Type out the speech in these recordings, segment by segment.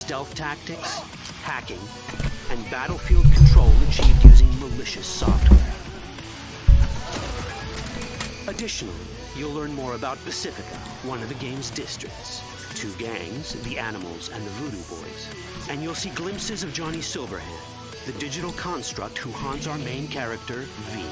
stealth tactics, hacking, and battlefield control achieved using malicious software. Additionally, you'll learn more about Pacifica, one of the game's districts, two gangs, the Animals and the Voodoo Boys, and you'll see glimpses of Johnny Silverhand, the digital construct who haunts our main character, V.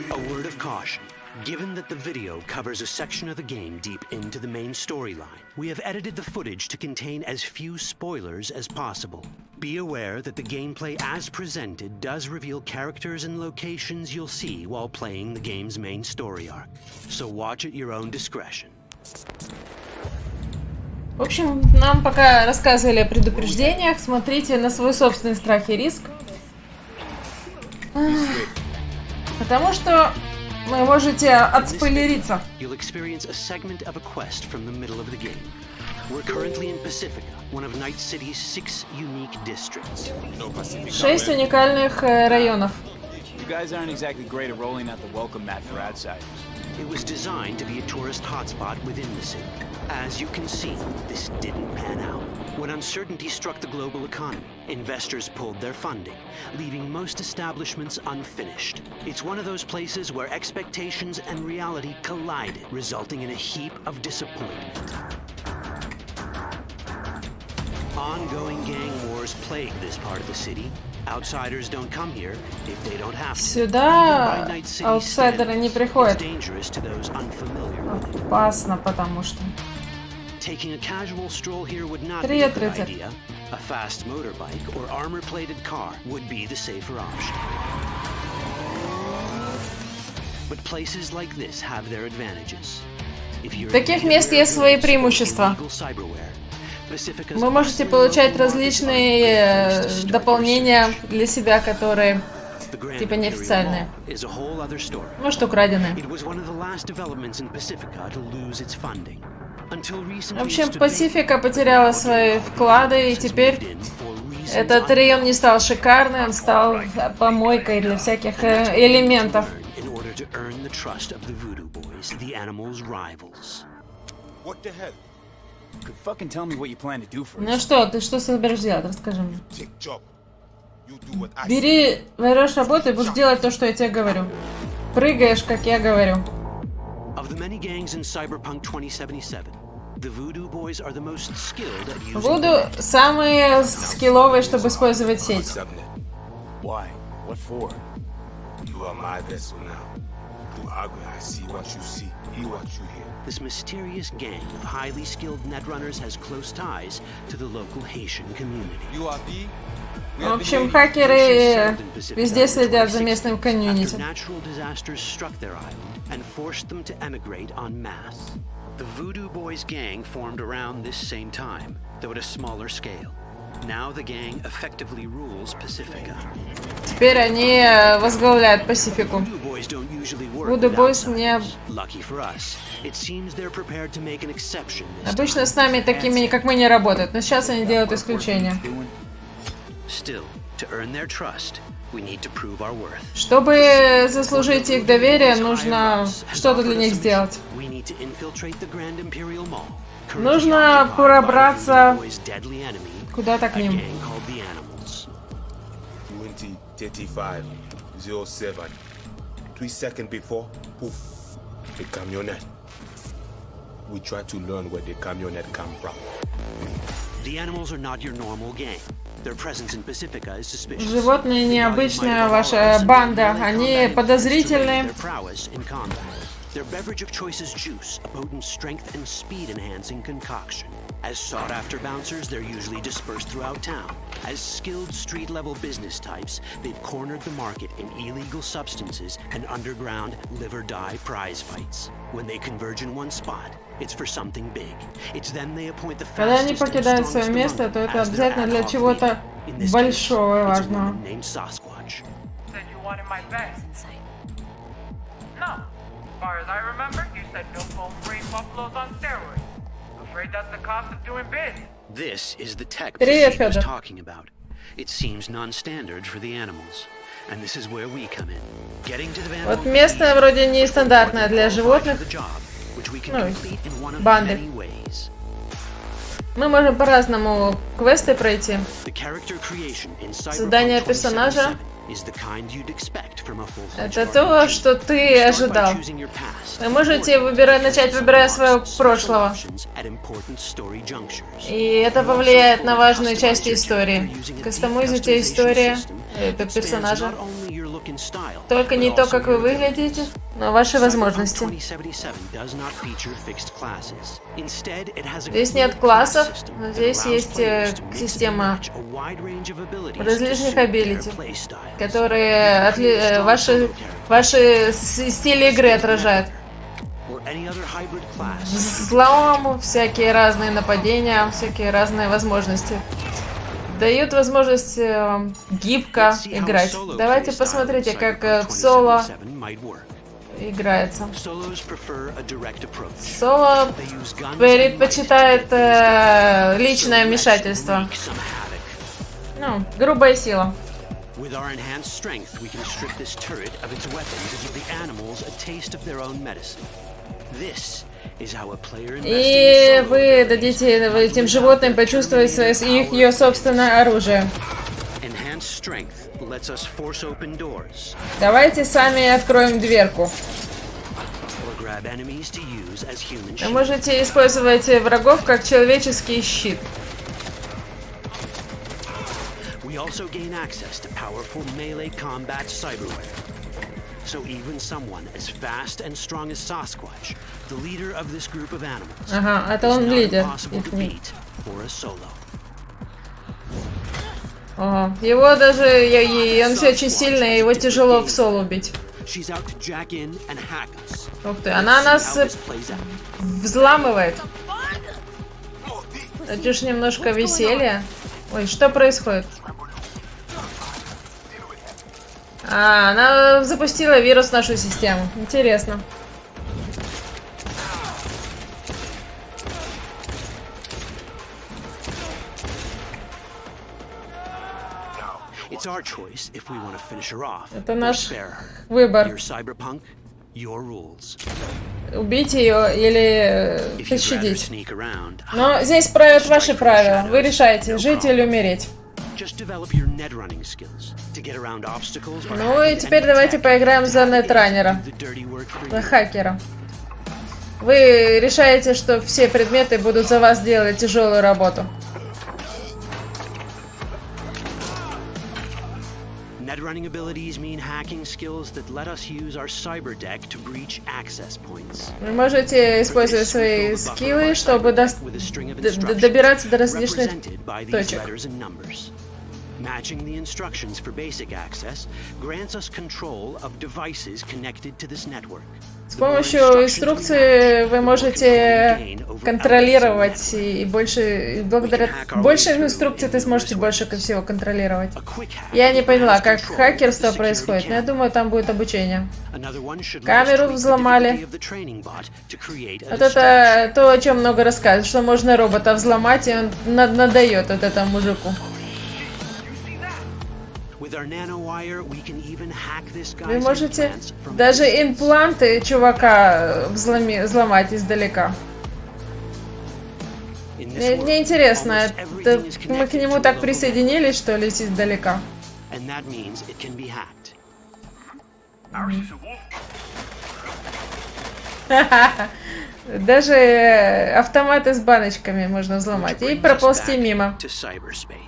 A word of caution. Given that the video covers a section of the game deep into the main storyline, we have edited the footage to contain as few spoilers as possible. Be aware that the gameplay as presented does reveal characters and locations you'll see while playing the game's main story arc. So watch at your own discretion. В общем, нам пока рассказывали о предупреждениях. Смотрите на свой собственный страх и риск. Потому что вы можете отспойлериться. We're currently in Pacifica, one of Night City's 6 unique districts. 6 уникальных районов. You guys aren't exactly great at rolling out the welcome mat for outsiders. It was designed to be a tourist hotspot within the city. As you can see, this didn't pan out. When uncertainty struck the global economy, investors pulled their funding, leaving most establishments unfinished. It's one of those places where expectations and reality collided, resulting in a heap of disappointment. Ongoing gang wars plague this part of the city. Outsiders don't come here if they don't have to. Сюда аутсайдеры не приходят. Dangerous to those unfamiliar with it. Опасно, потому что. Taking a casual stroll here would not be a good idea. A fast motorbike or armor-plated car would be the safer option. But places like this have their advantages. В таких мест есть свои преимущества. Вы можете получать различные дополнения для себя, которые типа неофициальные. Может, украденные. В общем, Пасифика потеряла свои вклады, и теперь этот район не стал шикарным, он стал помойкой для всяких элементов. Ну что, ты что собираешься делать? Расскажи мне. Берешь работу и будешь делать то, что я тебе говорю. Прыгаешь, как я говорю. Вуду самые скилловые, чтобы использовать сеть. This mysterious gang of highly skilled netrunners has close ties to the local Haitian community. В общем, хакеры везде следят за местным комьюнити. Natural disasters struck their island and forced them to emigrate en masse. The Voodoo Boys gang formed around this same time, though at a smaller scale. Now the gang effectively rules Pacifica. Теперь они возглавляют Пасифику. Voodoo Boys не... Обычно с нами такими, как мы, не работают, но сейчас они делают исключение. Чтобы заслужить их доверие, нужно что-то для них сделать. Нужно пробраться куда-то к ним. 2035-07. 3 seconds before, poof, the camionette. We try to learn where the camionette come from. The animals are not your normal gang. Their presence in Pacifica is suspicious. Животные необычная ваша банда, они подозрительные. Their beverage of choice is juice, a potent strength and speed-enhancing concoction. As sought-after bouncers, they're usually dispersed throughout town. As skilled street-level business types, they've cornered the market in illegal substances and underground live-or-die prize fights. When they converge in one spot, it's for something big. It's then they appoint the fastest. Когда они покидают свое место, то это обязательно для чего-то большого и важного. As far as I remember, you said no foam-free buffaloes on steroids. Afraid that's the cost of doing business. This is the tech Pacific was talking about. It seems non-standard for the animals, and this is where we come in. Getting to the van. Вот место вроде нестандартное для животных. Ну, банды. Мы можем по-разному квесты пройти. Создание персонажа — это то, что ты ожидал. Вы можете начать выбирая своего прошлого. И это повлияет на важные части истории. Кастомизуйте историю персонажа. Только не то, как вы выглядите, но ваши возможности. Здесь нет классов, но здесь есть система различных абилити, которые ваши стили игры отражают. Взлом, всякие разные нападения, всякие разные возможности. Дают возможность гибко играть. Давайте посмотрите, как в соло играется. Соло предпочитает личное вмешательство. Ну, грубая сила. И вы дадите этим животным почувствовать ее собственное оружие. Давайте сами откроем дверку. Вы можете использовать врагов как человеческий щит. So even someone as fast and strong as Sasquatch, the leader of this group of animals, ага, это он лидер. Ага. Его даже, он все очень сильный, его тяжело в соло убить. Ух ты, она нас взламывает. Это ж немножко веселья. Ой, что происходит? Она запустила вирус в нашу систему. Интересно. Это наш выбор. Убить ее или пощадить. Но здесь правят ваши правила. Вы решаете, жить или умереть. Ну и теперь давайте поиграем за нетранера, за хакера. Вы решаете, что все предметы будут за вас делать тяжелую работу. Вы можете использовать свои скиллы, чтобы добираться до различных точек. Matching the instructions for basic access grants us control of devices connected to this network. С помощью инструкции вы можете контролировать и благодаря больше инструкций ты сможете больше всего контролировать. Я не поняла, как хакерство происходит, но я думаю, там будет обучение. Камеру взломали. Вот это то, о чем много рассказывают, что можно робота взломать, и он надает вот этому мужику. Вы можете даже импланты чувака взломать издалека. Мне интересно, мы к нему так присоединились, что ли, издалека? Даже автоматы с баночками можно взломать и проползти мимо.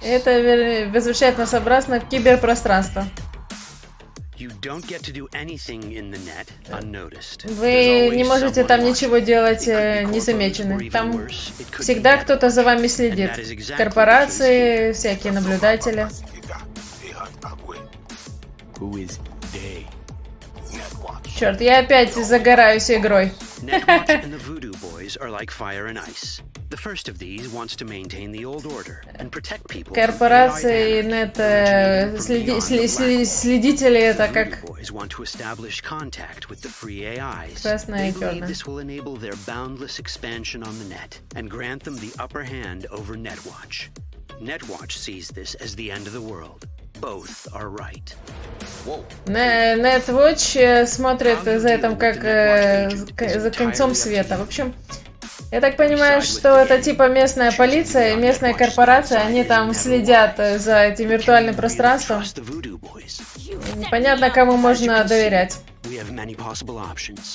Это возвращает нас обратно в киберпространство. Вы не можете там ничего делать незамеченным. Там всегда кто-то за вами следит. Корпорации, всякие наблюдатели. Черт, я опять загораюсь игрой. Корпорации следители это как красная и черная. Netwatch смотрит за этим как за концом света. В общем, Я так понимаю, что это типа местная полиция и местная корпорация, они там следят за этим виртуальным пространством. Непонятно, кому можно доверять.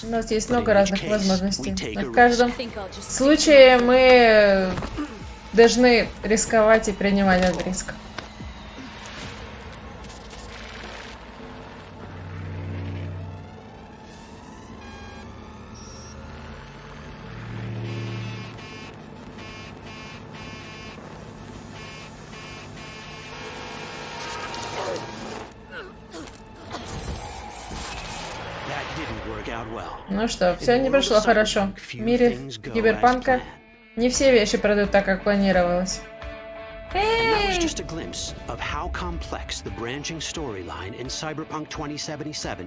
У нас есть много разных возможностей. Но в каждом случае мы должны рисковать и принимать этот риск. Ну что, все не прошло хорошо. В мире киберпанка не все вещи пройдут так, как планировалось.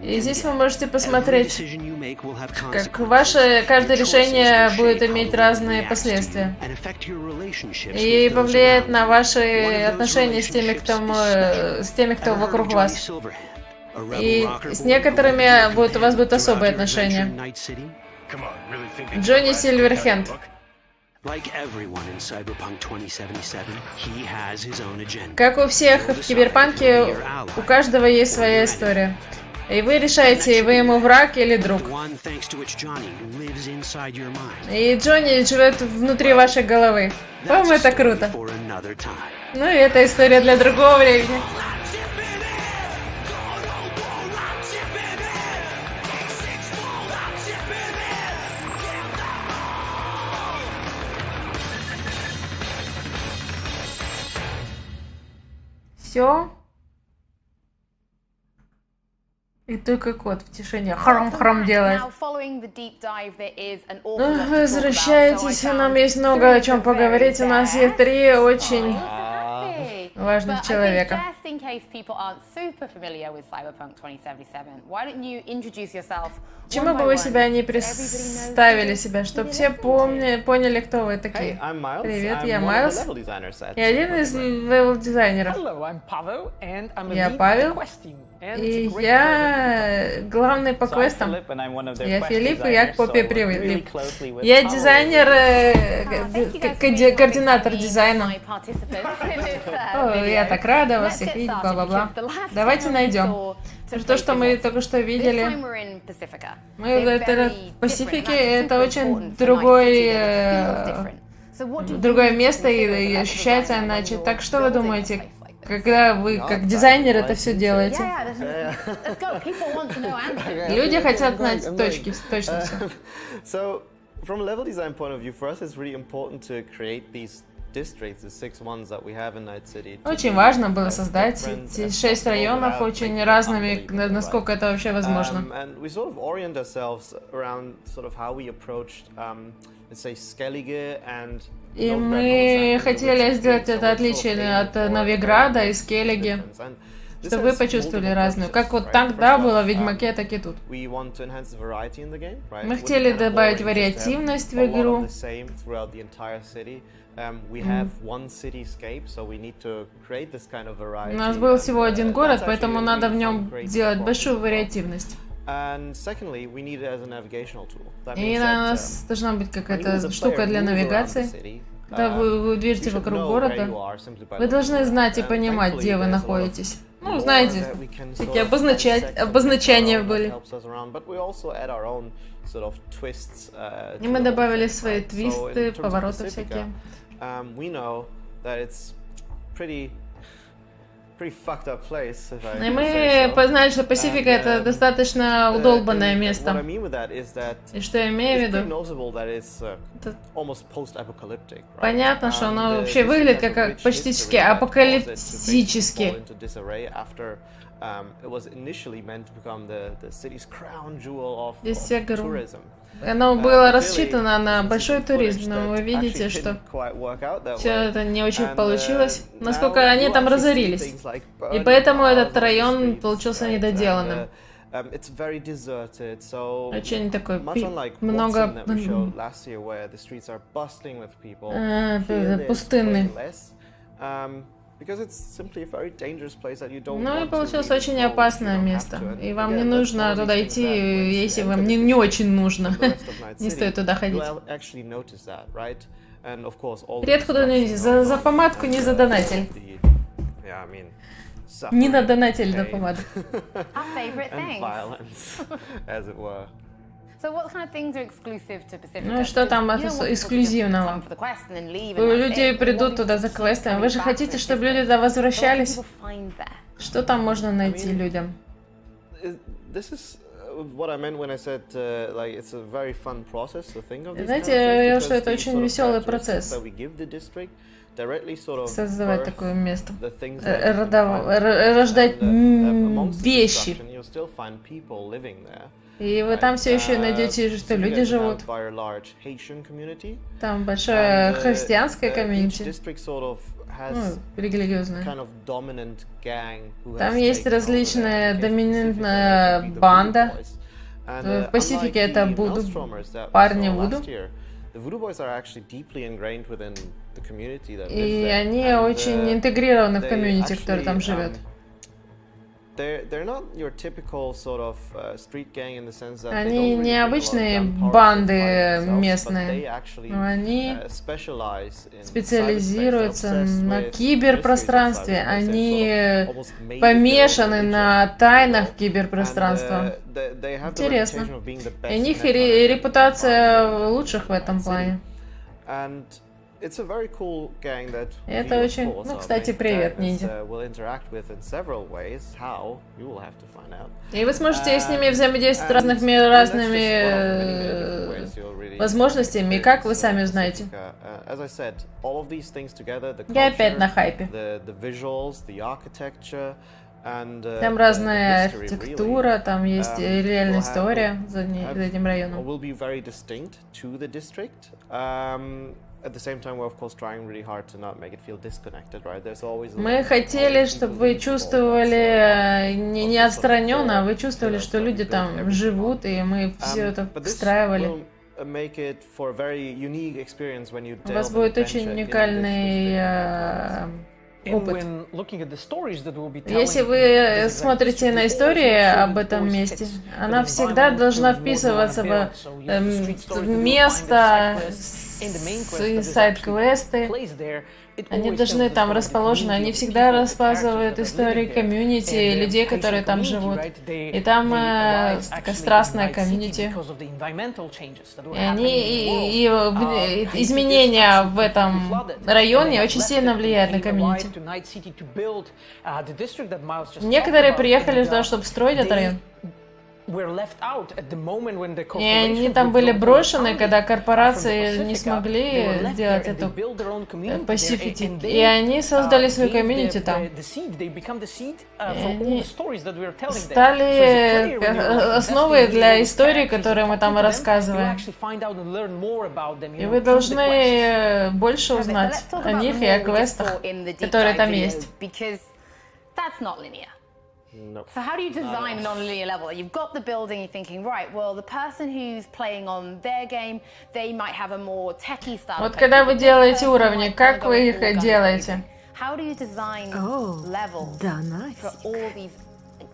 И здесь вы можете посмотреть, как ваше каждое решение будет иметь разные последствия. И повлияет на ваши отношения с теми, кто вокруг вас. И с некоторыми у вас будут особые отношения. Джонни Сильверхенд. Как у всех в Киберпанке, у каждого есть своя история. И вы решаете, вы ему враг или друг. И Джонни живет внутри вашей головы. По-моему, это круто. Ну и это история для другого времени. Все. И только кот в тишине храм-храм делает. Ну, возвращайтесь, нам есть много о чем поговорить. У нас есть 3 очень важных человека. Чему бы вы себя не представили себя, чтобы все поняли, кто вы такие? Привет, я Майлз. Я один из левел-дизайнеров. Я Павел. И я главный по квестам. Я Филипп, и я к попе прилип. Я дизайнер, координатор дизайна. О, я так рада вас всех видеть, бла-бла-бла. Давайте найдем. То, что мы только что видели. Мы в Пасифике, это очень другое место и ощущается иначе. Так что вы думаете? Когда вы, как дизайнер, это все делаете. Люди хотят знать точно все. Очень важно было создать эти 6 районов очень разными, насколько это вообще возможно. И мы хотели сделать это отличие от Новиграда и Скеллиги, чтобы вы почувствовали разную. Как вот тогда было в Ведьмаке, так и тут. Мы хотели добавить вариативность в игру. У нас был всего один город, поэтому надо в нем сделать большую вариативность. И у нас должна быть какая-то штука для навигации. Когда вы движете вокруг города, вы должны знать и понимать, где вы находитесь. Ну, знаете, такие обозначения были. И мы добавили свои твисты, повороты всякие. И мы познали, что Пасифика это достаточно удолбанное место. И что я имею в виду? Понятно, что оно вообще выглядит как почти апокалиптически. Здесь все говорю. Оно было рассчитано на большой туризм, но вы видите, что все это не очень получилось, насколько они там разорились. И поэтому этот район получился недоделанным. Очень такой много пустынный. Ну и получилось очень опасное место. И вам не нужно туда идти, если вам не очень нужно. Не стоит туда ходить. Привет, художник, за помадку не задонатель. Не надонатель на помаду. Ну что там эксклюзивного? Люди придут туда за квестом. Вы же хотите, чтобы люди туда возвращались? Что там можно найти людям? Знаете, я говорил, что это очень веселый процесс. Создавать такое место. Рождать вещи. И вы там все еще найдете, что люди живут. Там большое христианское комьюнити. Ну, религиозное. Там есть различная доминантная банда. В Пасифике это Вуду, парни Вуду. И они очень интегрированы в комьюнити, который там живет. Они не обычные банды местные, но они специализируются на киберпространстве, они помешаны на тайнах киберпространства. Интересно. И у них репутация лучших в этом плане. Это очень... Ну, кстати, привет, ниндзя. И вы сможете с ними взаимодействовать разными возможностями, и как вы сами узнаете. Я опять на хайпе. Там разная архитектура, там есть реальная история за этим районом. Мы хотели, чтобы вы чувствовали не отстраненно, а вы чувствовали, что люди там живут, и мы все это встраивали. У вас будет очень уникальный опыт. Если вы смотрите на истории об этом месте, она всегда должна вписываться в место, сайд-квесты. Они должны там расположены, они всегда рассказывают истории комьюнити, людей, которые там живут. И там такая страстная комьюнити. И изменения в этом районе очень сильно влияют на комьюнити. Некоторые приехали туда, чтобы строить этот район. И они там были брошены, когда корпорации не смогли сделать эту Пасифики. И они создали свою комьюнити там. И они стали основой для истории, которую мы там рассказываем. И вы должны больше узнать о них и о квестах, которые там есть. No. So how do you design a non-linear level? You've got the building, you're thinking, right, well, the person who's playing on their game, they might have a more techie style. Вот когда вы делаете уровни, как вы их делаете? How do you design levels for all these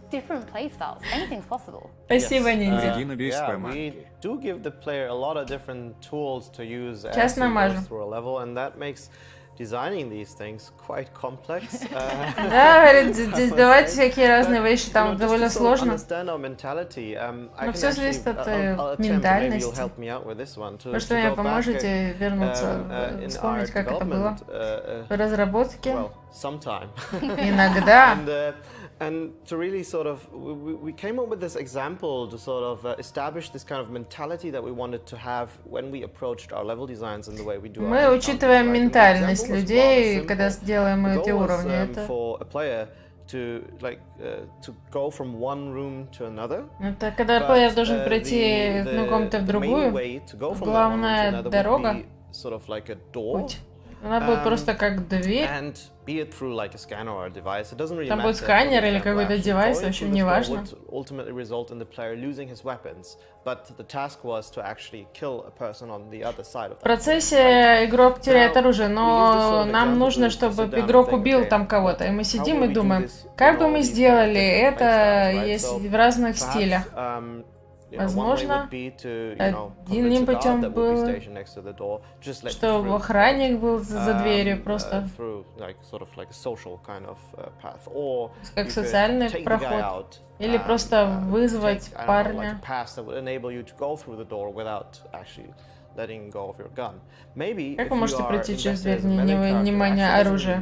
different play styles? Anything's possible. Спасибо, ниндзя. We do give the player a lot of different tools to use as you go through a level, and that makes designing these things quite complex. Да, говорит, создавать всякие разные вещи там довольно сложно. Но все зависит от ментальности. Может, вы мне поможете вернуться, вспомнить, как это было в разработке? Иногда. And to really sort of, we came up with this example to sort of establish this kind of mentality that we wanted to have when we approached our level designs and the way we do. Мы учитываем ментальность людей, когда делаем эти уровни. Это когда плеер должен пройти в каком-то в другую. Главная дорога, путь. Она будет просто как дверь. Там будет сканер или какой-то девайс, в общем, неважно. В процессе игрок теряет оружие, но нам нужно, чтобы игрок убил там кого-то. И мы сидим и думаем, как бы мы сделали это, если в разных стилях. Возможно, одним путем было, что охранник был за дверью, просто как социальный проход, или просто вызвать парня. Как вы можете пройти через дверь, внимание оружия?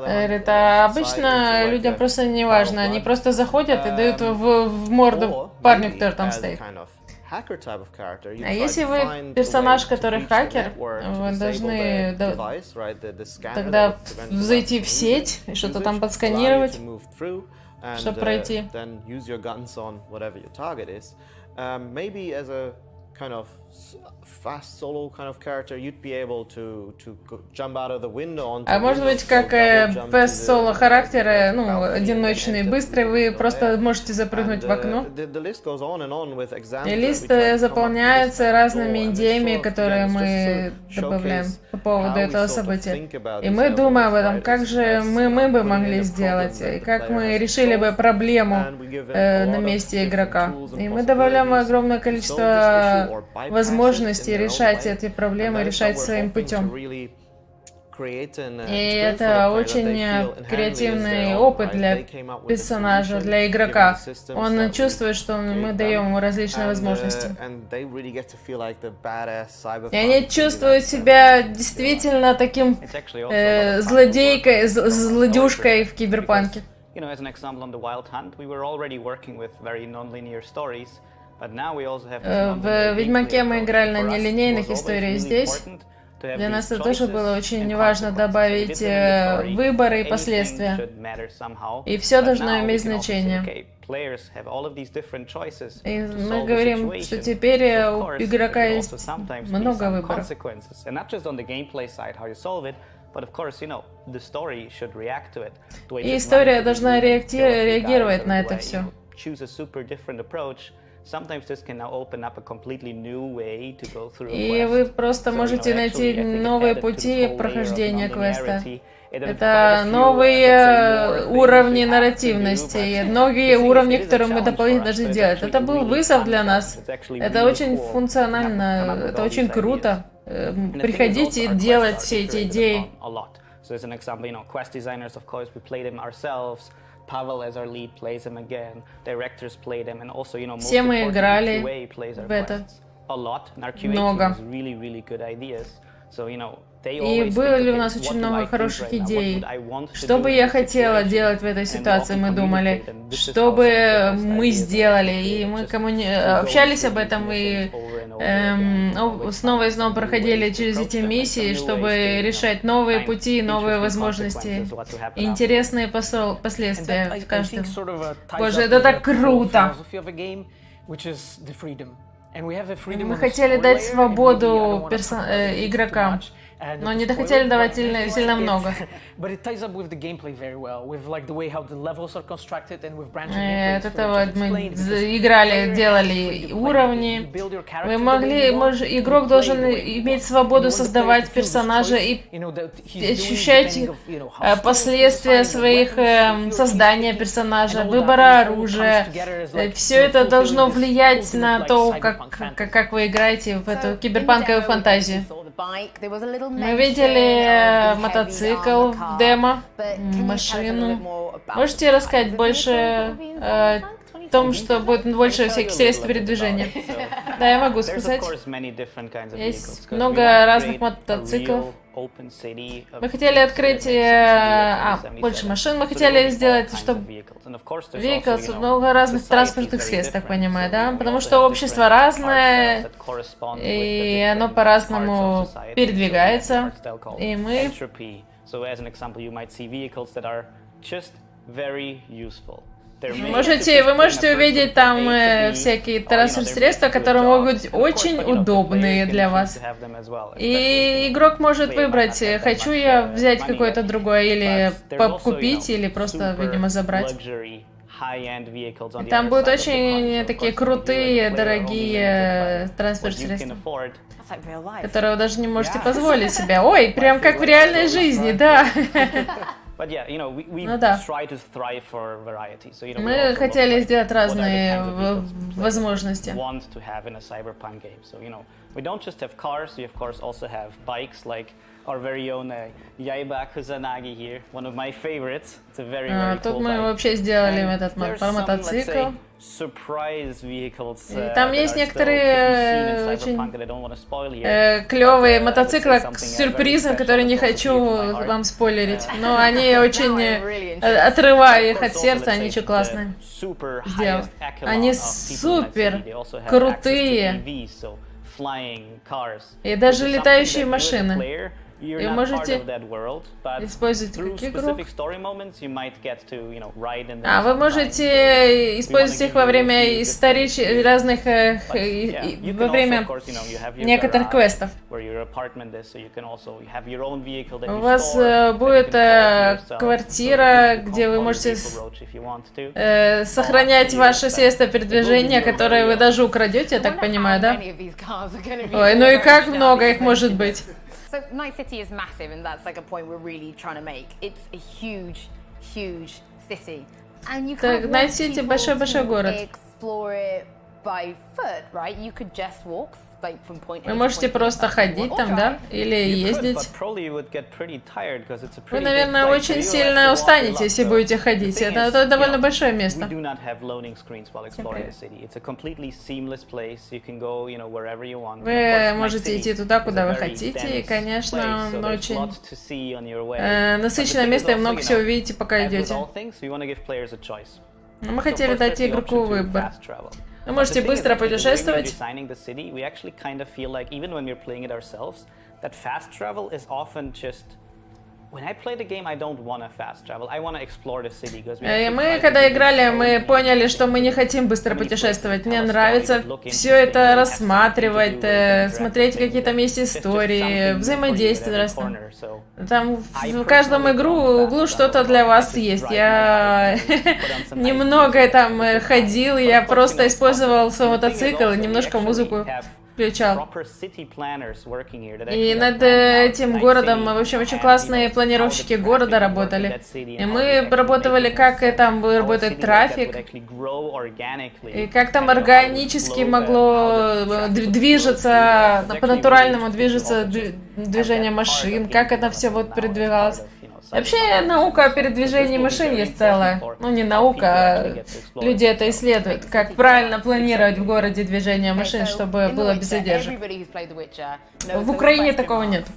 Это обычно людям просто не важно. Они просто заходят и дают в морду парню, который там стоит. А если вы персонаж, который хакер, вы должны тогда зайти в сеть и что-то там подсканировать, чтобы пройти. Maybe as a kind of fast solo kind of character, you'd be able to jump out of the window onto. А может быть, как fast solo характер, ну, одиночный, быстрый, вы просто можете запрыгнуть в окно. И лист заполняется разными идеями, которые мы добавляем по поводу этого события. И мы думаем об этом, как же мы бы могли сделать, и как мы решили бы проблему на месте игрока. И мы добавляем огромное количество возможностей решать эти проблемы, решать своим путем. И это очень креативный опыт для персонажа, для игрока. Он чувствует, что мы даем ему различные возможности. И они чувствуют себя действительно таким злодейкой, злодюжкой в Киберпанке. В Ведьмаке мы играли на нелинейных историях. Здесь для нас это тоже было очень важно добавить выборы и последствия. И все должно иметь значение. И мы говорим, что теперь у игрока есть много выборов. И история должна реагировать на это все. И вы просто можете найти новые пути прохождения квеста. Это новые уровни нарративности, новые уровни, которые мы дополнительно должны делать. Это был вызов для нас. Это очень функционально, это очень круто. Приходите и делать все эти идеи. Все мы играли в это много. И было ли у нас очень много хороших идей. Что бы я хотела делать в этой ситуации, мы думали. Что бы мы сделали. И мы общались об этом и снова и снова проходили через эти миссии, чтобы решать новые пути, новые возможности. Интересные последствия в каждом. Боже, это так круто! Мы хотели дать свободу игрокам, но не хотели давать сильно много. От этого мы играли, делали уровни. Игрок должен иметь свободу создавать персонажа и ощущать последствия своих создания персонажа, выбора оружия. Все это должно влиять на то, как вы играете в эту киберпанковую фантазию. Мы видели мотоцикл в демо, машину. Можете рассказать больше о том, что будет больше всяких средств передвижения? Да, я могу сказать. Есть много разных мотоциклов. Мы хотели открыть больше машин, мы хотели сделать, чтобы vehicles, много разных транспортных средств, так понимаю, да? Потому что общество разное, и оно по-разному передвигается, и Вы можете увидеть там всякие транспортные средства, которые могут быть очень удобные для вас. И игрок может выбрать, хочу я взять какое-то другое, или купить, или просто, видимо, забрать. И там будут очень такие крутые, дорогие транспортные средства, которые вы даже не можете позволить себе. Ой, прям как в реальной жизни, да. Ну да. Мы хотели сделать разные возможности. Тут мы вообще сделали этот мотоцикл. И там есть некоторые очень клевые мотоциклы с сюрпризом, которые не хочу вам спойлерить. Но они очень, отрывая их от сердца, они очень классные сделаны. Они супер крутые. И даже летающие машины. И можете использовать как игру. Вы можете использовать их во время разных, во время некоторых квестов. У вас будет квартира, где вы можете сохранять ваши средства передвижения, которые вы даже украдете, я так понимаю, да? Ой, ну и как много их может быть? So Night City is massive, and that's like a point we're really trying to make. It's a huge, huge city, and you can't Night City большой город. Explore it by foot, right? You could just walk. Вы можете просто ходить там, да? Или ездить. Вы, наверное, очень сильно устанете, если будете ходить. Это довольно большое место. Вы можете идти туда, куда вы хотите. И, конечно, он очень насыщенное место, и много всего увидите, пока идете. Но мы хотели дать игроку выбор. Вы можете быстро путешествовать. И мы, когда играли, мы поняли, что мы не хотим быстро путешествовать. Мне нравится все это рассматривать, смотреть, какие там есть истории, взаимодействие. Там в каждом углу что-то для вас есть. Я немного там ходил, я просто использовал свой мотоцикл, немножко музыку включал. И над этим городом, в общем, очень классные планировщики города работали. И мы работали, как там работает трафик, и как там органически могло движется, по-натуральному движется движение машин, как это все вот передвигалось. Вообще, наука о передвижении машин есть целая. Ну, не наука, а люди это исследуют. Как правильно планировать в городе движение машин, чтобы было без задержек. В Украине такого нет.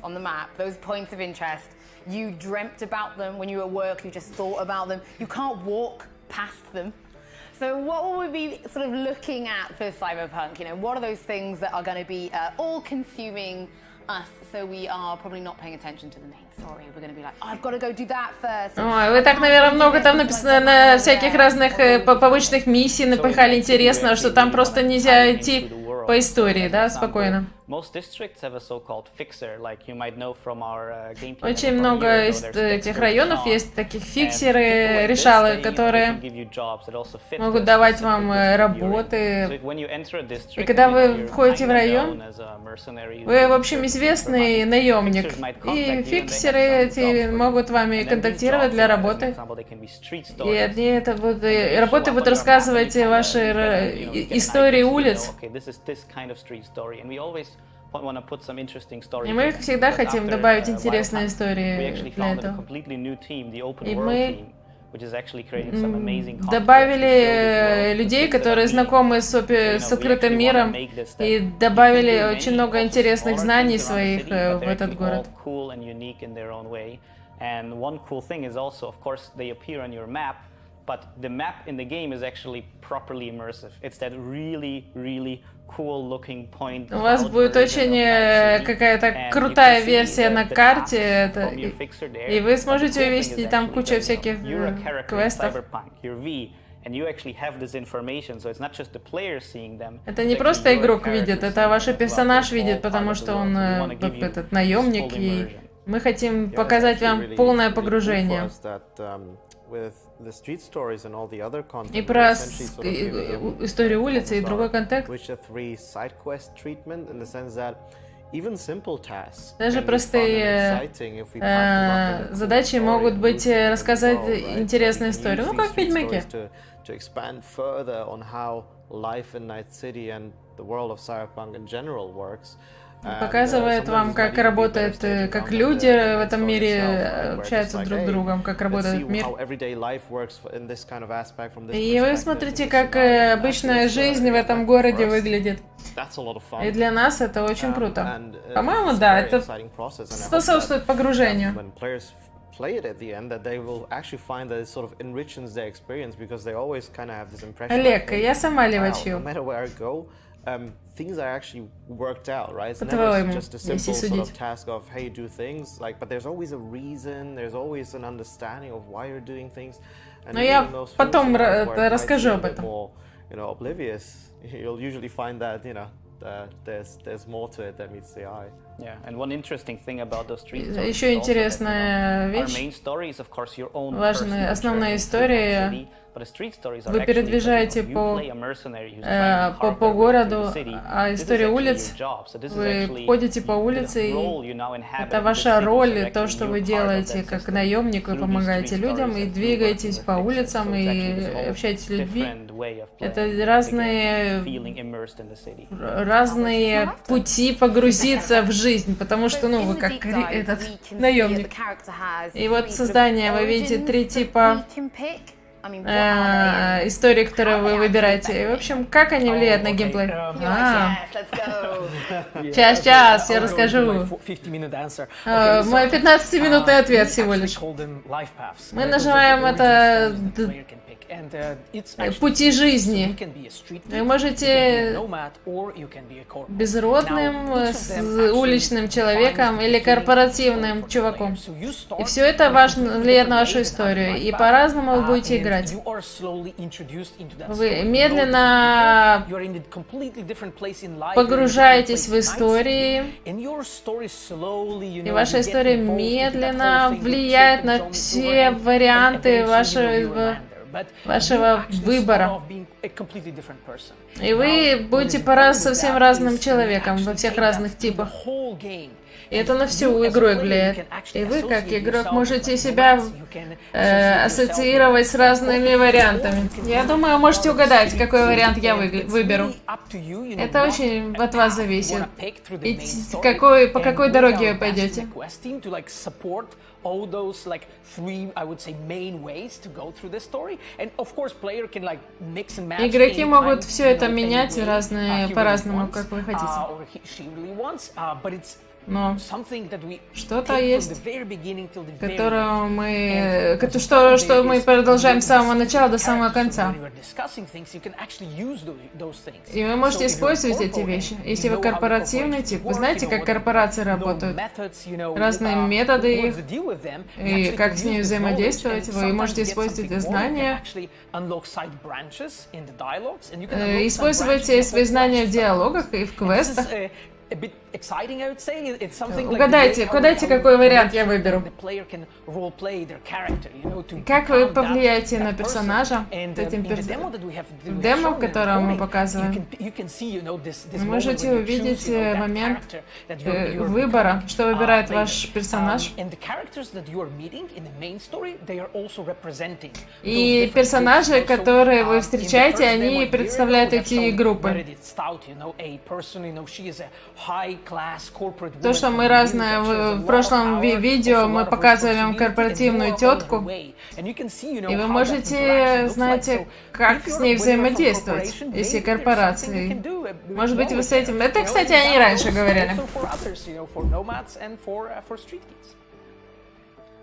So what will we be sort of looking at for Cyberpunk? You know, what are those things that are going to be all-consuming us, so we are probably not paying attention to the main story. We're going to be like, oh, I've got to go do that first. Ой, вы так, наверное, много там написано на всяких разных побочных миссий, напихали интересного, что там просто нельзя идти по истории, да, спокойно. Очень много из этих районов есть таких фиксеры, решалы, которые могут давать вам работы. И когда вы входите в район, вы, в общем, известный наемник. И фиксеры эти могут вами контактировать для работы. И они это будут, работы будут рассказывать ваши истории улиц. И мы всегда хотим добавить интересные истории для этого. И мы добавили людей, которые знакомы с открытым миром, и добавили очень много интересных знаний своих в этот город. But the map in the game is actually properly immersive. It's that really cool looking point. У вас будет очень какая-то крутая версия на карте, и вы сможете увидеть там кучу всяких квестов. Это не просто игрок видит, это ваш персонаж видит, потому что он этот наемник, и мы хотим показать вам полное погружение. И про историю улицы и другой контекст. Даже простые задачи могут быть рассказать интересную историю. Ну, как в Ведьмаке. Показывает вам, как работает, как люди в этом мире общаются друг с другом, как работает мир. И вы смотрите, как обычная жизнь в этом городе выглядит. И для нас это очень круто. По-моему, да, это способствует погружению. Олег, я сама левачил. Things are actually worked out, right? It's never just a simple sort of task of hey, do things, like, but there's always a reason, there's always an understanding of why you're doing things. Но я потом расскажу об этом. You know, oblivious, you'll usually find that, you know, there's more to it than meets the eye. Yeah, and one interesting thing about those street stories. Еще интересная вещь. Важная основная история. Вы передвижаете по городу, а история улиц, вы ходите по улице, и это ваша роль, то, что вы делаете как наемник, вы помогаете людям и двигаетесь по улицам и общаетесь с людьми. Это разные пути погрузиться в жизнь, потому что, ну, вы как этот наемник. И вот создание, вы видите 3 типа истории, которые вы выбираете. И, в общем, как они влияют на геймплей? Сейчас, я расскажу. Мой 15-минутный ответ всего лишь. Мы называем это пути жизни. Вы можете безродным, уличным человеком или корпоративным чуваком. И все это влияет на вашу историю. И по-разному вы будете играть. Вы медленно погружаетесь в истории, и ваша история медленно влияет на все варианты вашего выбора. И вы будете совсем разным человеком во всех разных типах. И это на всю игру влияет. И вы, как игрок, можете себя ассоциировать с разными вариантами. Я думаю, можете угадать, какой вариант я выберу. Это очень от вас зависит. И по какой дороге вы пойдете. All those like 3, I would say, main ways to go through this story, and of course, player can like mix and match. Игроки могут все это менять по-разному, как вы хотите. Но что-то есть, что мы продолжаем с самого начала до самого конца. И вы можете использовать эти вещи. Если вы корпоративный тип, вы знаете, как корпорации работают, разные методы их, и как с ними взаимодействовать. Вы можете использовать эти знания, используйте свои знания в диалогах и в квестах. Угадайте, какой вариант я выберу. Как вы повлияете на персонажа этим демо, которое мы показываем? Вы можете увидеть момент выбора, что выбирает ваш персонаж. И персонажи, которые вы встречаете, они представляют эти группы. То, что мы разные, в прошлом видео мы показывали вам корпоративную тетку, и вы можете, знаете, как с ней взаимодействовать, если корпорации. Может быть, вы с этим... Это, кстати, они раньше говорили.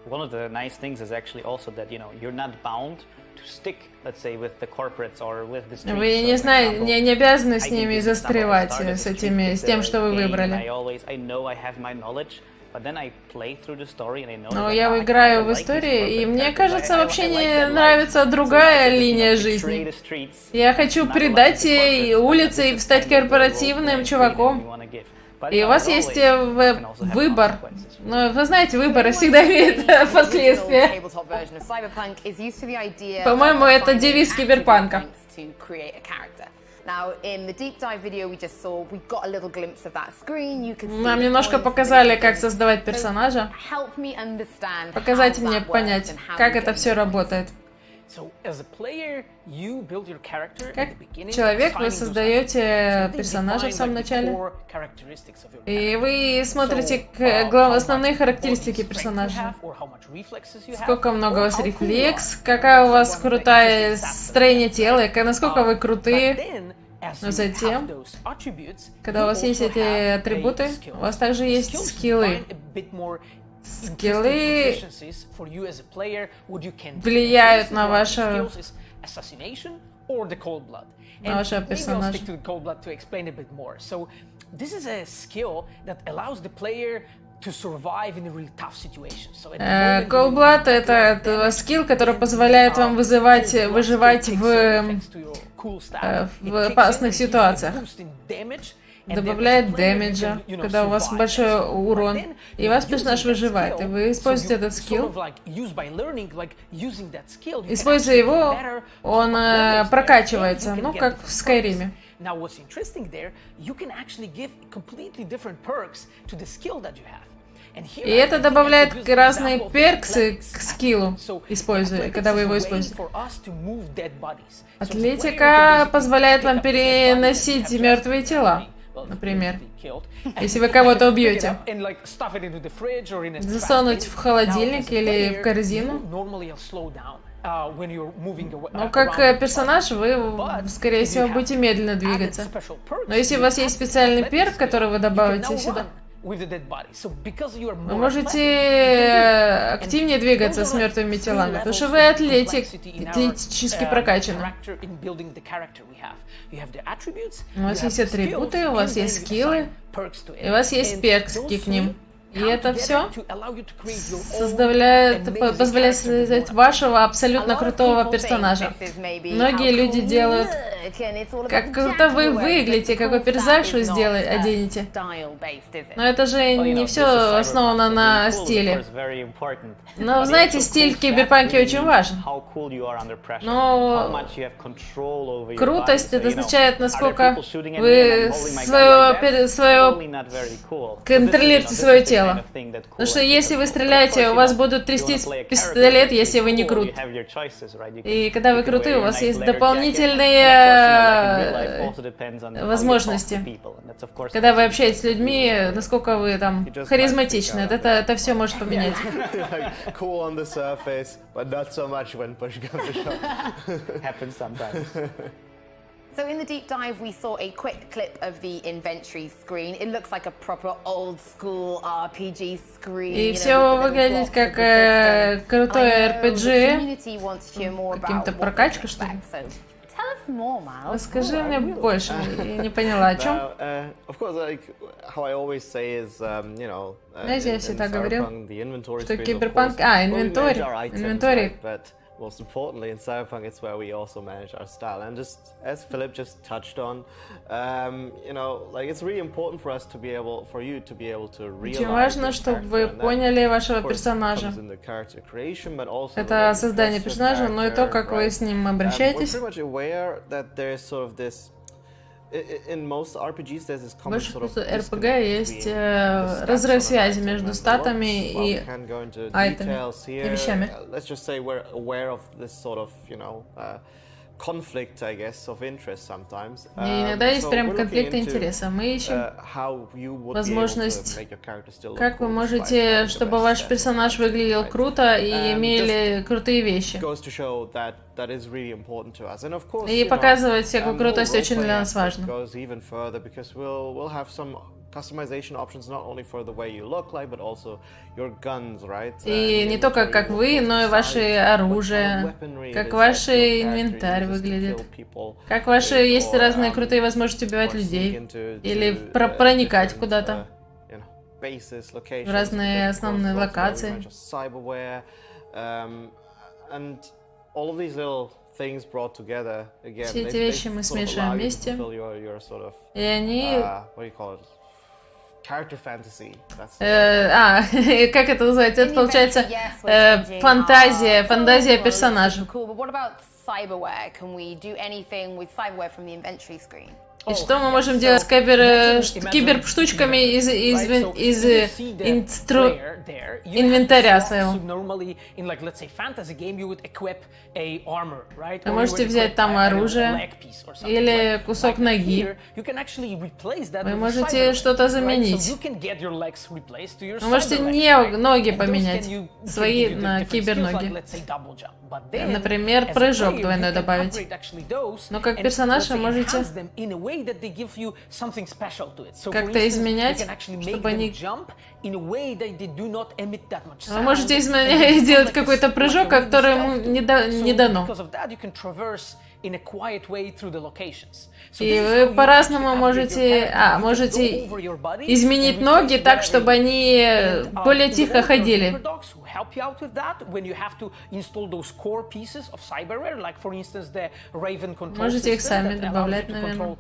One of the nice things is actually also that, you're not bound to stick, let's say, with the corporates or with the streets. Вы не обязаны с ними застревать, с тем, что вы выбрали. Но я играю в истории, и мне кажется, вообще не нравится другая линия жизни. Я хочу придать ей улицы и стать корпоративным чуваком. И у вас есть выбор. Но вы знаете, выборы всегда имеют последствия. По-моему, это девиз киберпанка. Нам немножко показали, как создавать персонажа. Показайте мне понять, как это все работает. Как человек вы создаете персонажа в самом начале, и вы смотрите основные характеристики персонажа. Сколько много у вас рефлекс, какая у вас крутая строение тела, насколько вы крутые. Но затем, когда у вас есть эти атрибуты, у вас также есть скиллы. Скиллы влияют на вашего персонажа. Cold Blood — это скилл, который позволяет вам выживать в опасных ситуациях. Добавляет дэмэджа, когда у вас большой урон, и ваш персонаж выживает, и вы используете этот скилл. Используя его, он прокачивается, ну, как в Скайриме. И это добавляет разные перксы к скиллу, когда вы его используете. Атлетика позволяет вам переносить мертвые тела, например. Если вы кого-то убьете, засунуть в холодильник или в корзину. Но как персонаж вы, скорее всего, будете медленно двигаться. Но если у вас есть специальный перк, который вы добавите сюда, вы можете активнее двигаться с мертвыми телами, потому что вы атлетически прокачаны. У вас есть атрибуты, у вас есть скиллы, и у вас есть перки к ним. И это все позволяет создать вашего абсолютно крутого персонажа. Многие люди делают, как круто вы выглядите, какой персонаж вы оденете. Но это же не все основано на стиле. Но знаете, стиль в киберпанке очень важен. Но крутость — это означает, насколько вы контролируете свое тело. Потому что если вы стреляете, у вас будут трясти пистолет, если вы не крут. И когда вы крутые, у вас есть дополнительные возможности. Когда вы общаетесь с людьми, насколько вы там харизматичны, это все может поменять. So in the deep dive, we saw a quick clip of the inventory screen. It looks like a proper old school RPG screen. И все выглядит как крутой RPG. Каким-то прокачка, что ли? Расскажи мне больше, я не поняла, о чем. Знаете, я всегда говорил, что киберпанк... инвентарь. Most importantly, in Cyberpunk, it's where we also manage our style. And just as Philip just touched on, you know, like it's really important for us to be able, for you to be able to realize. Очень важно, чтобы вы поняли вашего персонажа. Это создание персонажа, но и то, как вы с ним обращаетесь. В большинстве РПГ есть разрыв связи между статами и айтами, и вещами. И иногда есть прям конфликты интереса. Мы ищем возможность, как вы можете, чтобы ваш персонаж выглядел круто и имели крутые вещи. И показывать всякую крутость очень для нас важно. И не только как вы, но и ваше оружие, как ваш инвентарь выглядит, как ваши есть разные крутые возможности убивать людей или проникать куда-то. bases, locations, в разные основные локации. Cyberware, and all of these little things brought together again. Все эти вещи мы смешиваем вместе, и они... what do you call it? Character fantasy. Как это называется? Это получается фантазия персонажа. И что мы можем делать с киберштучками из инвентаря своего? Вы можете взять там оружие или кусок ноги. Вы можете что-то заменить. Вы можете не ноги поменять, свои на киберноги. Например, прыжок двойной добавить. Но как персонаж вы можете как-то изменять, чтобы они... Вы можете сделать какой-то прыжок, который ему не дано. И вы по-разному можете изменить ноги так, чтобы они более тихо ходили. Можете их сами добавлять, наверное.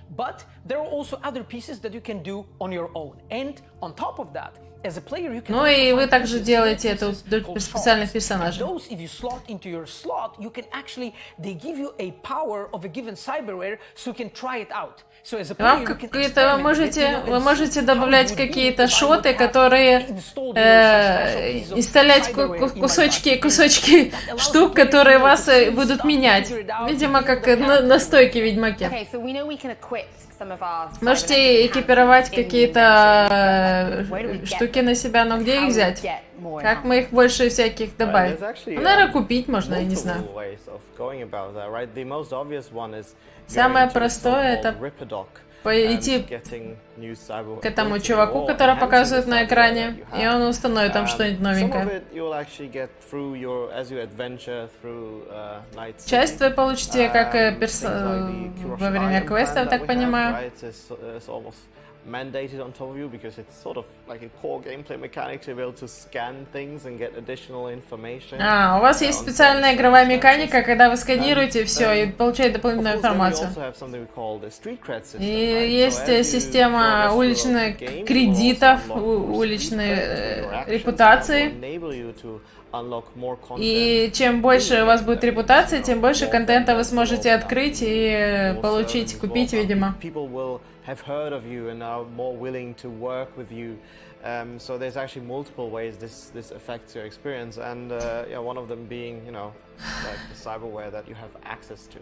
But there are also other pieces that you can do on your own. And on top of that, as a player, you can... Ну и вы также делаете это для специальных персонажей. Those, if you slot into your slot, you can actually, they give you a power of a given cyberware, so you can try it out. So as a player, you can experiment. Вы можете добавлять какие-то шоты, которые инсталлять кусочки штук, которые вас будут менять. Видимо, как настойки в Ведьмаке. Можете экипировать какие-то штуки на себя, но где их взять? Как мы их больше всяких добавим? Ну, наверное, купить можно, я не знаю. Самое простое — это пойти к этому чуваку, который показывает на экране, и он установит там что-нибудь новенькое. Часть вы получите как во время квеста, я так понимаю. Mandated on top of you because it's sort of like a core gameplay mechanic to be able to scan things and get additional information. У вас есть специальная игровая механика, когда вы сканируете все и получаете дополнительную информацию. И есть система уличных кредитов, уличной репутации. И чем больше у вас будет репутации, тем больше контента вы сможете открыть и получить, купить, видимо. Have heard of you and are more willing to work with you. So there's actually multiple ways this affects your experience, and yeah, one of them being, you know, like the cyberware that you have access to.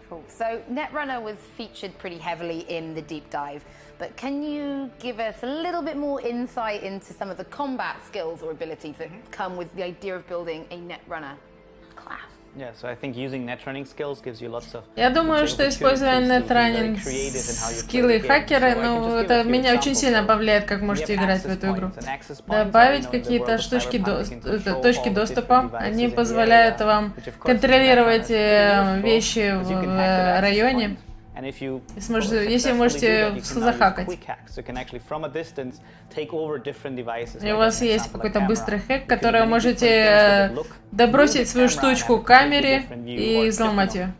Cool. So Netrunner was featured pretty heavily in the deep dive, but can you give us a little bit more insight into some of the combat skills or abilities that come with the idea of building a Netrunner class? Yeah, so I think using netrunning skills gives you lots of... Я думаю, что использование нетруннинг скиллы хакера, ну, это меня очень сильно повлияет, как можете играть в эту игру. Добавить какие-то точки доступа, они позволяют вам контролировать вещи в районе. Если можете захакать. И у вас есть какой-то быстрый хэк, который вы можете добросить свою штучку к камере и взломать ее.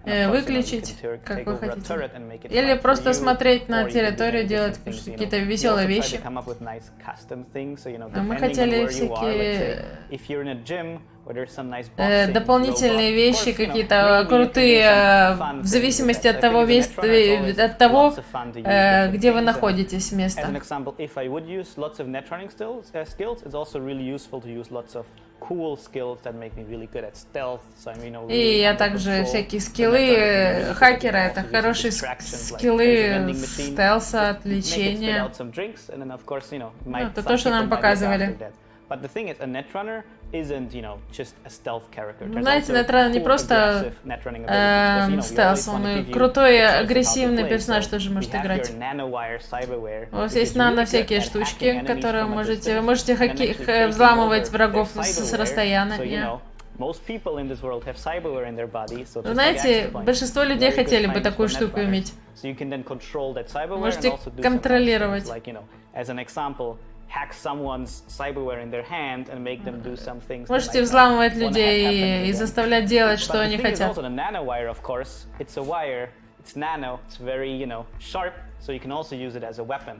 Выключить, как вы хотите. Или просто смотреть на территорию, делать какие-то веселые вещи. Мы хотели всякие дополнительные вещи, какие-то крутые, в зависимости от того, где вы находитесь место. И я также всякие скиллы хакера, это хорошие скиллы стелса, отвлечения. Это то, что нам показывали. Знаете, Нетруннер не просто стелс, он и крутой, агрессивный персонаж тоже может играть. У вас есть нано всякие штучки, которые вы можете взламывать врагов с расстояния. Знаете, большинство людей хотели бы такую штуку иметь. Можете контролировать. Можете взламывать людей и заставлять делать, что они хотят.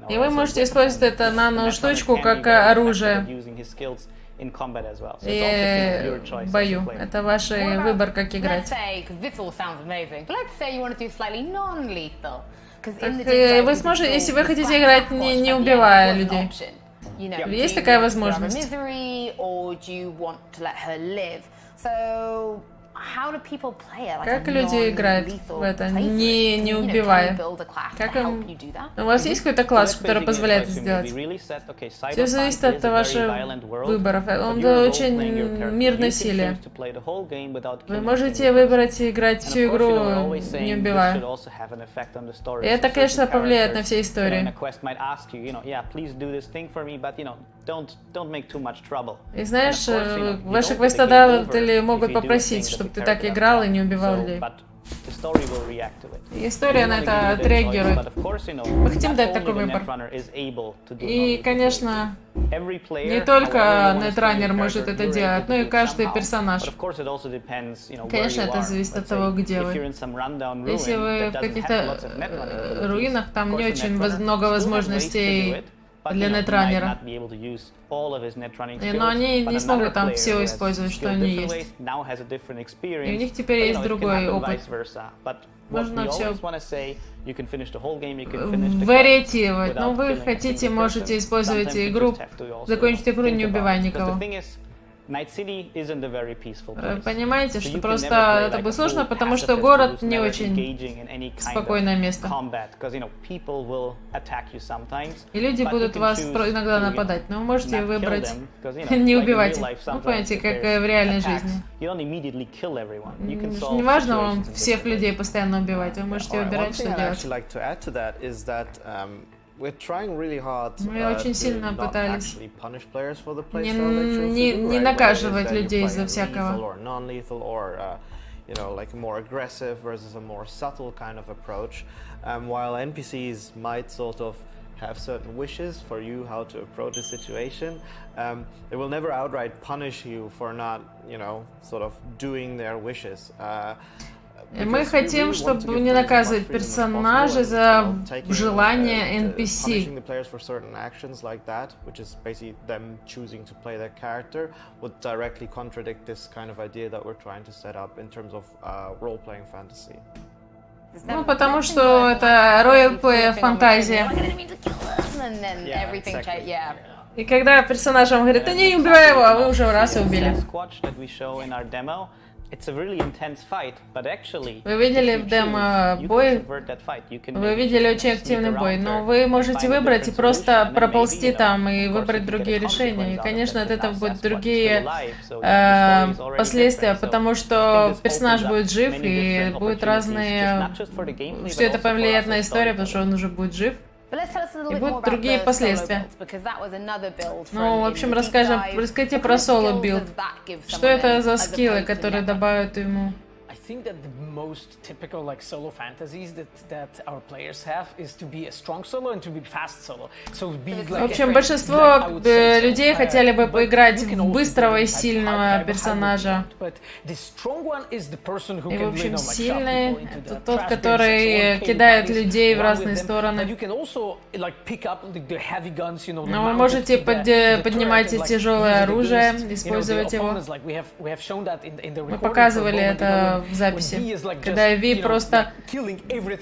И вы можете использовать эту нано-штучку как оружие и в бою. Это ваш выбор, как играть. Вы сможете, если вы хотите играть, не убивая людей. Есть такая возможность. Как люди играют в это, не убивая? Как им... У вас есть какой-то класс, который позволяет это сделать? Все зависит от ваших выборов. Он очень мирное силе. Вы можете выбрать играть всю игру, не убивая. И это, конечно, повлияет на все истории. И знаешь, ваши квестодаватели могут попросить, чтобы ты так играл и не убивал людей. И история на это отреагирует. Мы хотим дать такой выбор. И, конечно, не только нетранер может это делать, но и каждый персонаж. Конечно, это зависит от того, где вы. Если вы в каких-то руинах, там не очень много возможностей для нетранера. Но они не смогут там все использовать, что они есть. И у них теперь есть другой опыт. Можно все вариативировать. Но вы хотите, можете использовать игру, закончить игру, не убивая никого. Понимаете, что просто это будет сложно, потому что город не очень спокойное место. И люди будут вас иногда нападать, но вы можете выбрать не убивать. Ну, понимаете, как в реальной жизни. Не важно вам всех людей постоянно убивать, вы можете выбирать, что делать. Мы очень сильно пытались не наказывать людей за всякого. You know, like a more aggressive versus a more subtle kind of approach, while NPCs might sort of have certain wishes for you how to approach a situation. They will never outright punish you for not, you know, sort of doing their wishes. Мы хотим, чтобы не наказывать персонажа за желание NPC. Ну, потому что это ролеплей фантазия. И когда персонаж вам говорит, да не убивай его, а вы уже раз и убили. Вы видели в демо бой? Вы видели очень активный бой, но вы можете выбрать и просто проползти там и выбрать другие решения. И, конечно, от этого будут другие последствия, потому что персонаж будет жив и будут разные... Что это повлияет на историю, потому что он уже будет жив. И будут другие последствия. Ну, в общем, расскажите про соло-билд. Что это за скиллы, которые добавят ему? I think that the most typical like solo fantasies that our players have is to be a strong solo and to be fast solo. So be like в общем, большинство людей хотели бы поиграть в быстрого и сильного персонажа. И, в общем, сильный — это тот, который кидает людей в разные стороны. Но вы можете поднимать тяжелое оружие, использовать его. Мы показывали это в записи, когда Ви просто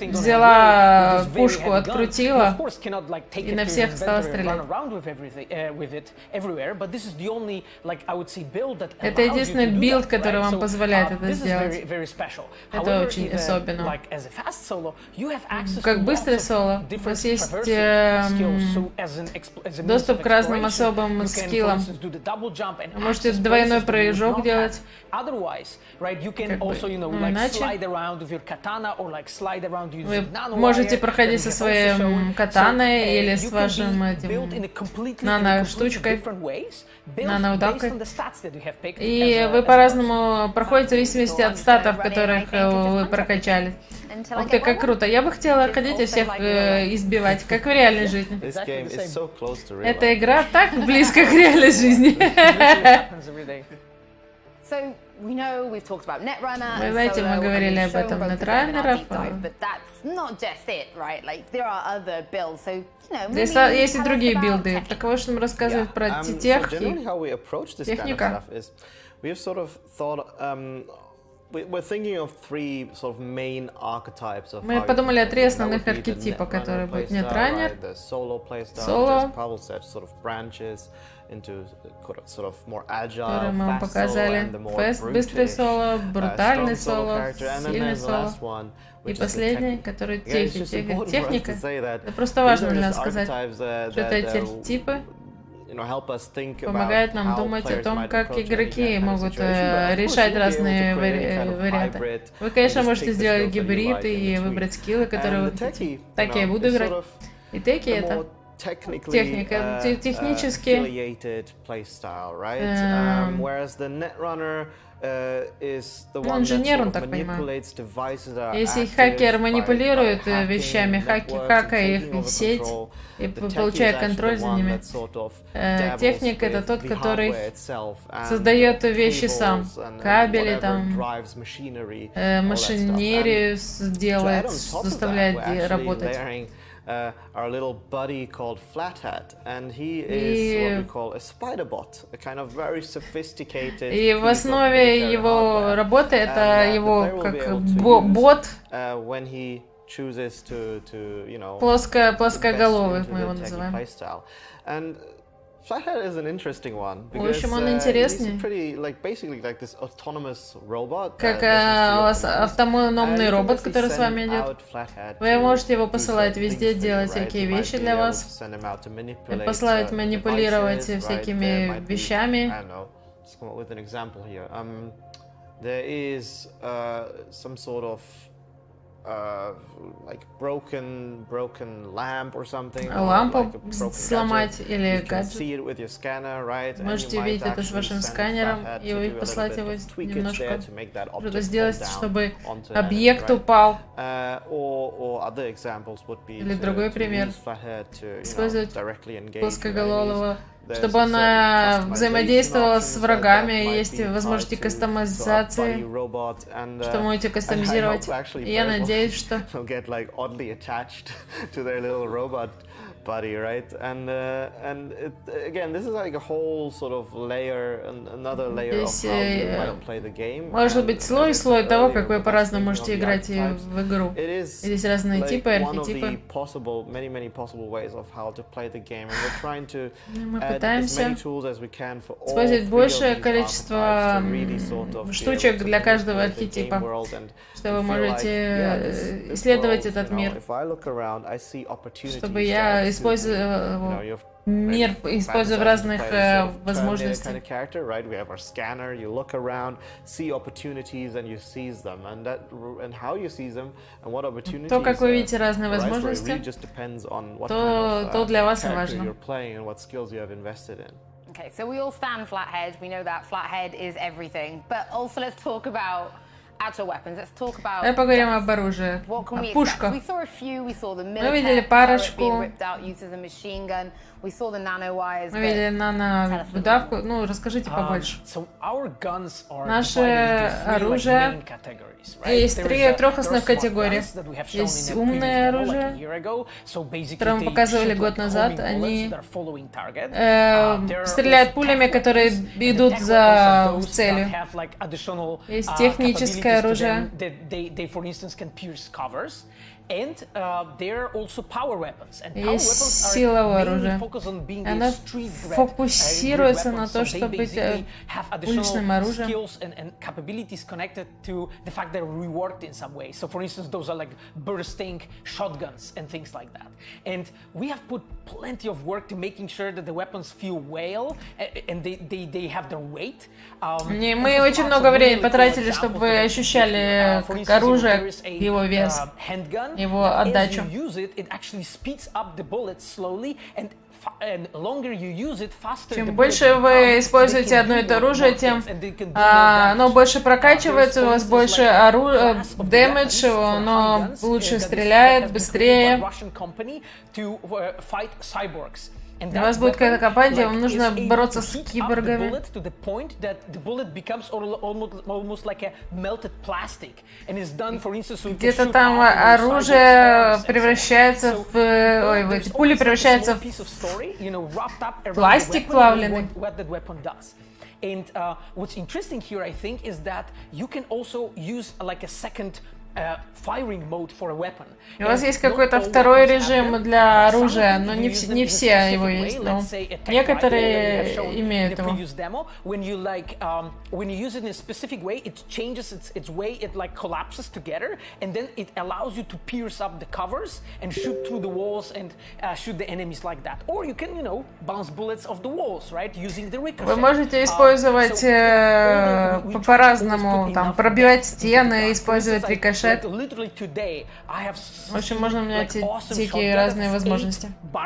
взяла пушку, открутила и на всех стала стрелять. Это единственный билд, который вам позволяет это сделать. Это очень особенно. Как быстрый соло, у вас есть доступ к разным особым скиллам. Вы можете двойной прыжок делать. иначе вы можете проходить со своим катаной или с вашим этим нано-штучкой, нано-удавкой. И вы по-разному проходите в зависимости от статов, которых вы прокачали. Ух ты, как круто. Я бы хотела ходить и всех избивать, как в реальной жизни. Эта игра так близко к реальной жизни. We know we've talked about Netrunner. Вы знаете, мы говорили об этом Netrunners. Есть и другие билды. Так вот, что нам рассказывают про техника. Мы подумали о 3 основных архетипа, которые будут Netrunner, соло, которые мы вам показали, фест, быстрый соло, брутальный соло, сильный соло. И последний, который техника. Это просто важно для нас сказать, что эти архетипы помогают нам думать о том, как игроки могут решать разные варианты. Вы, конечно, можете сделать гибрид и выбрать скиллы, которые вы хотите. Так я и буду играть. И теки это техника, технически. Он инженер, он так понимает. Если хакер манипулирует вещами, хакая их в сеть и получая контроль за ними, техник это тот, который создает вещи сам. Кабели, там, машинерию делает, заставляет работать. Our little buddy called Flathead, and he is what we call a spider bot, a kind of very sophisticated. И в основе его работы это его как бот. When he chooses to плоскоголовый, мы его называем. And Flathead is an interesting one В общем, он интереснее. Как автономный робот, который с вами идет. Вы можете его посылать везде, делать всякие вещи для вас. Посылать, манипулировать всякими вещами. Лампу сломать или гаджет. Можете видеть это с вашим сканером и послать его немножко. Что-то сделать, чтобы объект упал. Или другой пример. Использовать плоскоголового, чтобы он взаимодействовал с врагами. Есть возможности кастомизации, что можете кастомизировать. И я надеюсь, что buddy, right? And again, this is like a whole sort of layer, another layer of how you might play the game. Может быть, слой того, как вы по-разному можете играть в игру. Здесь разные типы, архетипы. Мы пытаемся использовать большее количество штучек для каждого архетипа, что вы можете исследовать этот мир, чтобы я использовал мир, используя разных возможностей. То, как вы видите разные возможности, то для вас и важно. Okay, so we all stand Flathead. We know that Flathead is everything. But also let's talk about actual weapons. Let's talk about. Давай поговорим об оружии, о пушках. We saw a few. We saw the Мы видели парочку. We saw the nano wires. Мы видели нано-удавку. Ну, расскажите побольше. Наше оружие есть трех основных категорий. Есть умное оружие, которое мы показывали год назад. Они стреляют пулями, которые идут за целью. Есть техническое оружие. And there are also power weapons. And power Есть weapons силовое are mainly оружие. focused on being Она a street threat, фокусируется на weapons. то, So they чтобы быть basically have уличным additional оружием. skills and capabilities connected to the fact they're reworked in some way. So for instance, those are like bursting shotguns and things like that. And we have put plenty of work to making sure that the weapons feel well and they have their weight. Мы очень много времени потратили, чтобы вы ощущали как оружие, его вес, его отдачу. Чем больше вы используете одно и то оружие, тем оно больше прокачивается, у вас больше дэмэдж, оно лучше стреляет, быстрее. У вас будет какая-то компания, вам нужно бороться с киборгами. Где-то там оружие превращается в... Ой, пули превращаются в пластик плавленый. And what's interesting here, I think, is that you can also use like a second firing mode for a weapon. У вас есть какой-то второй режим для оружия, но не все его есть, но некоторые имеют его. When you use it in a specific way, it changes its way, it like collapses together, and then it allows you to pierce up the covers and shoot through the walls and shoot the enemies like that. Or you can, bounce bullets off the walls, right, using the ricochet. Вы можете использовать по-разному, там, пробивать стены, использовать рикошет. В общем, можно менять всякие разные возможности. В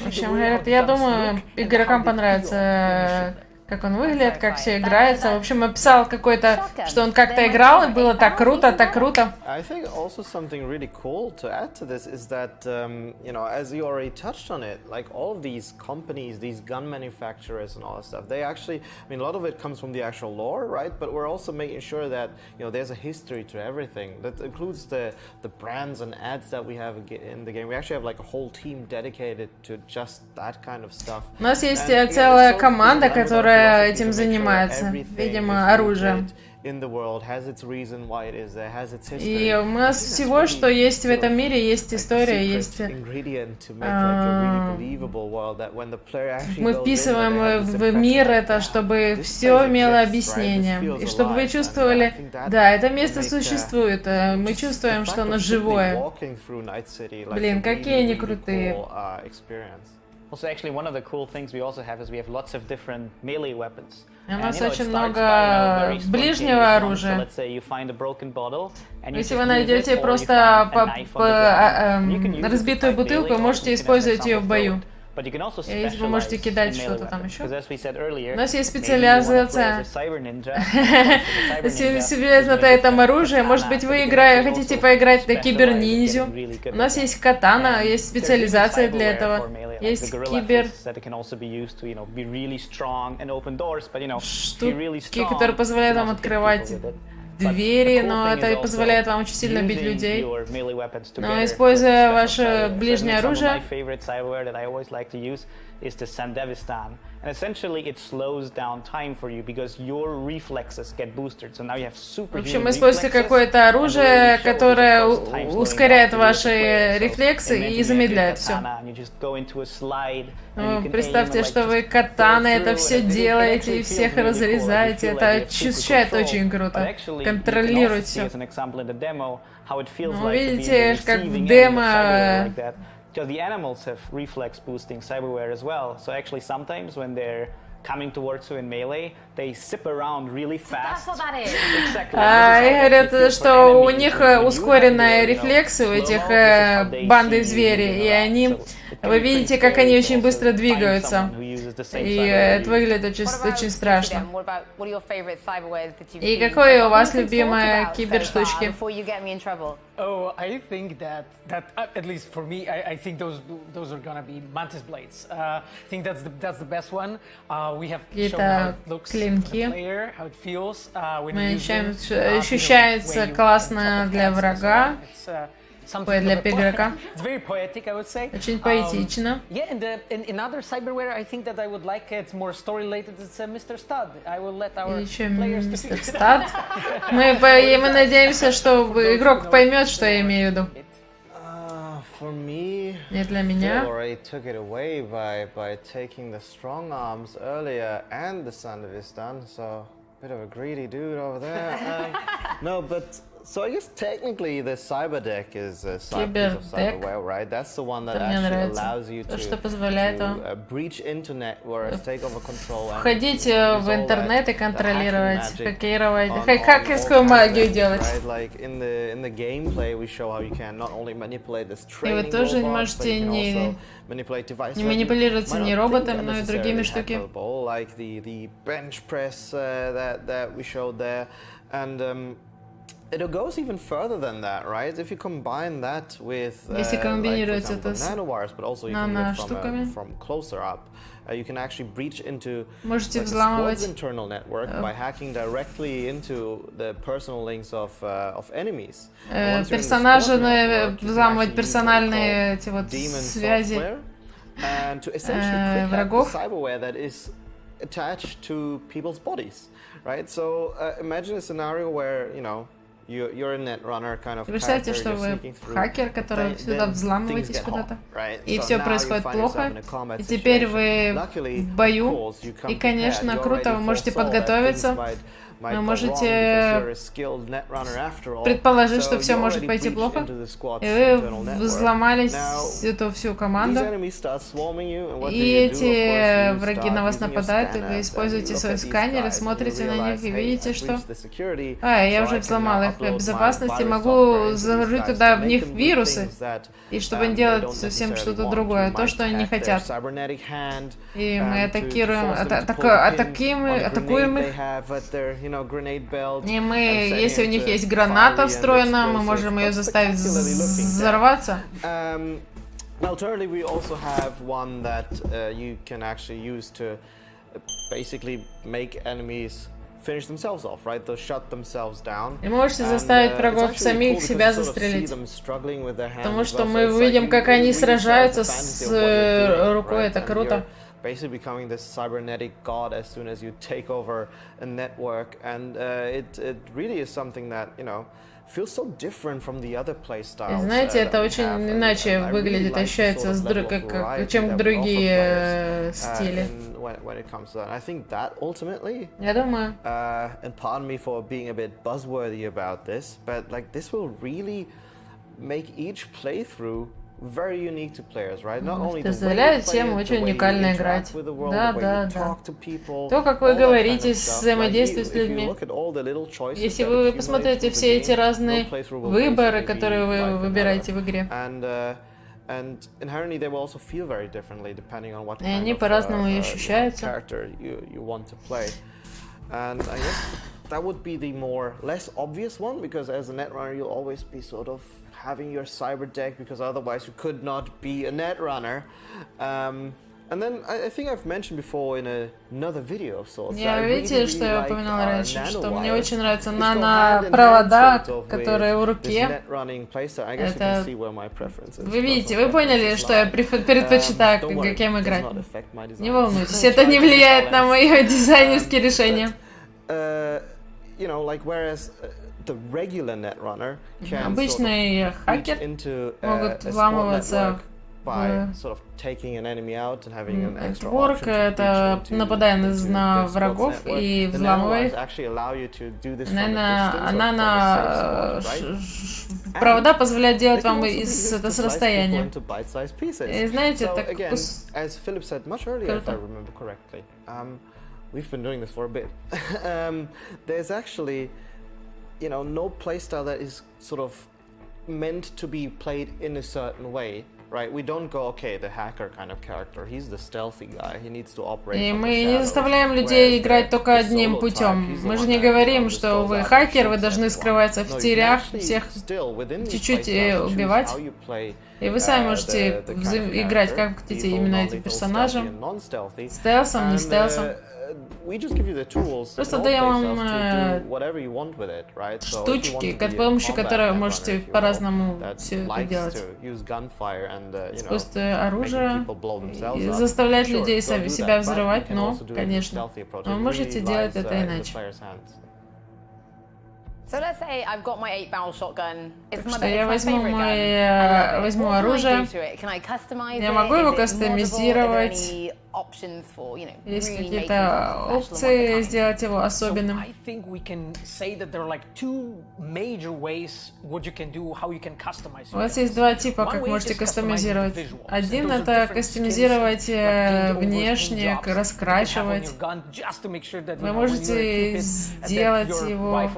общем, я думаю, игрокам понравится, как он выглядит, как все играется. В общем, описал какой-то, что он как-то играл, и было так круто, так круто. I think also something really cool to add to this is that, as you already touched on it, like all of these companies, these gun manufacturers and all that stuff, they actually, a lot of it comes from the actual lore, right? But we're also making sure that, there's a history to everything. That includes the brands and ads that we have in the game. We actually have like a whole team dedicated to just that kind of stuff. У нас есть целая команда, которая этим занимается, видимо, оружием. И у нас всего, что есть в этом мире, есть история, есть... Мы вписываем в мир это, чтобы все имело объяснение. И чтобы вы чувствовали, да, это место существует, мы чувствуем, что оно живое. Блин, какие они крутые. Also, actually, one of the cool things we also have is we have lots of different melee weapons. У нас очень много ближнего оружия. Если вы найдете просто разбитую бутылку, можете использовать ее в бою. Если вы можете кидать что-то там еще. У нас есть специализация. Специализация на этом оружии. Может быть, вы хотите поиграть на киберниндзю. У нас есть катана, есть специализация для этого. Есть кибер... штуки, которые позволяют вам открывать двери, но это позволяет вам очень сильно бить людей. Но используя ваше ближнее оружие, and essentially it slows down time for you because your reflexes get boosted. So now you have super. В общем, используйте какое-то оружие, которое ускоряет ваши рефлексы и замедляет все. Представьте, что вы катаной это все делаете и всех разрезаете. Это ощущает очень круто. Контролировать все. Видите, как в демо. Because the animals have reflex boosting cyberware as well. So actually sometimes when they're coming towards you in melee, they zip around really fast. That's what that is. Exactly. И говорят, что у них ускоренные рефлексы, у этих банды звери, и они, вы видите, как они очень быстро двигаются. И это выглядит очень страшно. И какое у вас любимое киберштучки? Oh, I think that at least for me, I think those are gonna be mantis blades. I think that's the best one. We have shown how it looks for the player, how it feels when you use it. Ощущается классно для врага. something для of a игрока. It's very poetic, I would say. Очень поэтично. Yeah, and in other cyberware, I think that I would like it's more story related. It's Mr. Stud. I will let our Еще players Мистер Стад. Мы надеемся, что игрок поймет, что я имею в виду. For me, И для Phil меня already took it away by taking the strong arms earlier and the Sandavistan, so bit of a greedy dude over there. No, but so I guess technically the cyber deck is a side piece of cyberware, right? That's the one that actually allows you to breach into networks, take over control, входить в интернет и контролировать, хакировать, хакерскую магию делать. Like in the gameplay, we show how you can not only manipulate this И вы тоже можете не манипулировать не роботами, но и другими штуками. Like the bench press that we showed there, and it goes even further than that, right? If you combine that with Если комбинировать like, for example, это с nanowires, but also you can look наноштуками, from closer up, you can actually breach into можете like, взламывать internal network by hacking directly into the personal links of enemies. Персонажи взламывать персональные эти вот связи and to essentially врагов. the cyberware that is attached to people's bodies, right? So imagine a scenario where, you know, you're a netrunner kind of Представьте, что вы хакер, который всегда взламываетесь куда-то, и все происходит плохо, и теперь вы в бою, и, конечно, круто, вы можете подготовиться, вы можете предположить, что все может пойти плохо, и вы взломали эту всю команду, и эти враги на вас нападают, и вы используете свой сканер, и смотрите на них, и видите, что я уже взломал их безопасность, и могу заложить туда в них вирусы, и чтобы не делать совсем что-то другое, то, что они не хотят. И мы атакуем их. И мы, если у них есть граната встроена, мы можем ее заставить взорваться. Alternatively, we also have one that you can actually use to basically make enemies finish themselves off, right? They'll shut themselves down. И можете заставить врагов самих себя застрелить. Потому что мы увидим, как они сражаются с рукой, это круто. Basically becoming this cybernetic god as soon as you take over a network, and it really is something that, you know, feels so different from the other play styles. Знаете, это очень иначе выглядит, ощущается, чем другие стили. When it comes to that, I think that ultimately, я думаю, and pardon me for being a bit buzzworthy about this, but like this will really make each playthrough very unique to players, right? Not only позволяет всем очень уникально играть. Да. То, как вы говорите, взаимодействуете с людьми. Если вы посмотрите все эти разные выборы, которые вы выбираете в игре, и они по-разному и ощущаются. That would be the more less obvious one, because as a netrunner you'll always be sort of having your cyber deck, because otherwise you could not be a netrunner. And then I think I've mentioned before in another video of sorts. Видите, что я упоминал раньше, что мне очень нравятся нано-провода, которые в руке. Это... Вы видите, вы поняли, что я предпочитаю, кем играть. Не волнуйтесь, это не влияет на мои дизайнерские решения. You know, like whereas the regular netrunner can обычные хакер могут вламываться в нетворк, это нападая на врагов и взламывая их. Провода позволяют делать вам это с расстояния. И знаете, так круто. We've been doing this for a bit. There's actually, you know, no playstyle that is sort of meant to be played in a certain way, right? We don't go, okay, the hacker kind of character, he's the stealthy guy, he needs to operate. И мы не заставляем людей играть только одним путем. Мы же не говорим, что вы хакер, вы должны скрываться в тенях, всех чуть-чуть убивать. И вы сами можете играть как хотите именно этим персонажем, стелсом, не стелсом. Просто даем вам штучки, с помощью которых вы можете по-разному все это делать. Используйте оружие и заставлять людей себя взрывать, но, конечно, вы можете делать это иначе. So let's say I've got my 8-barrel shotgun. It's my Я favorite возьму оружие. Я могу его кастомизировать. Есть какие-то опции сделать его особенным. У вас есть два типа, как можете кастомизировать. Один — это кастомизировать внешне, раскрашивать. Вы можете сделать его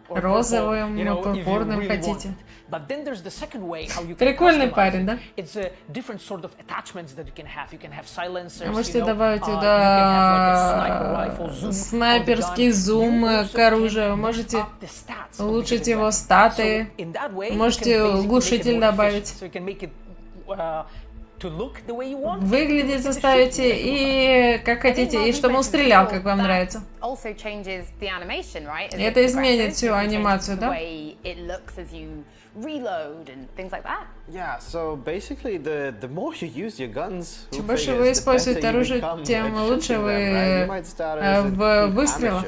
розовым, пурпурным хотите. Прикольный парень, да? Можете добавить туда снайперский зум к оружию, можете улучшить его статы, можете глушитель добавить. Выглядеть заставите и как хотите, и чтобы он стрелял, как вам нравится. И это изменит всю анимацию, да? Чем больше вы используете оружие, тем лучше вы в выстрелах.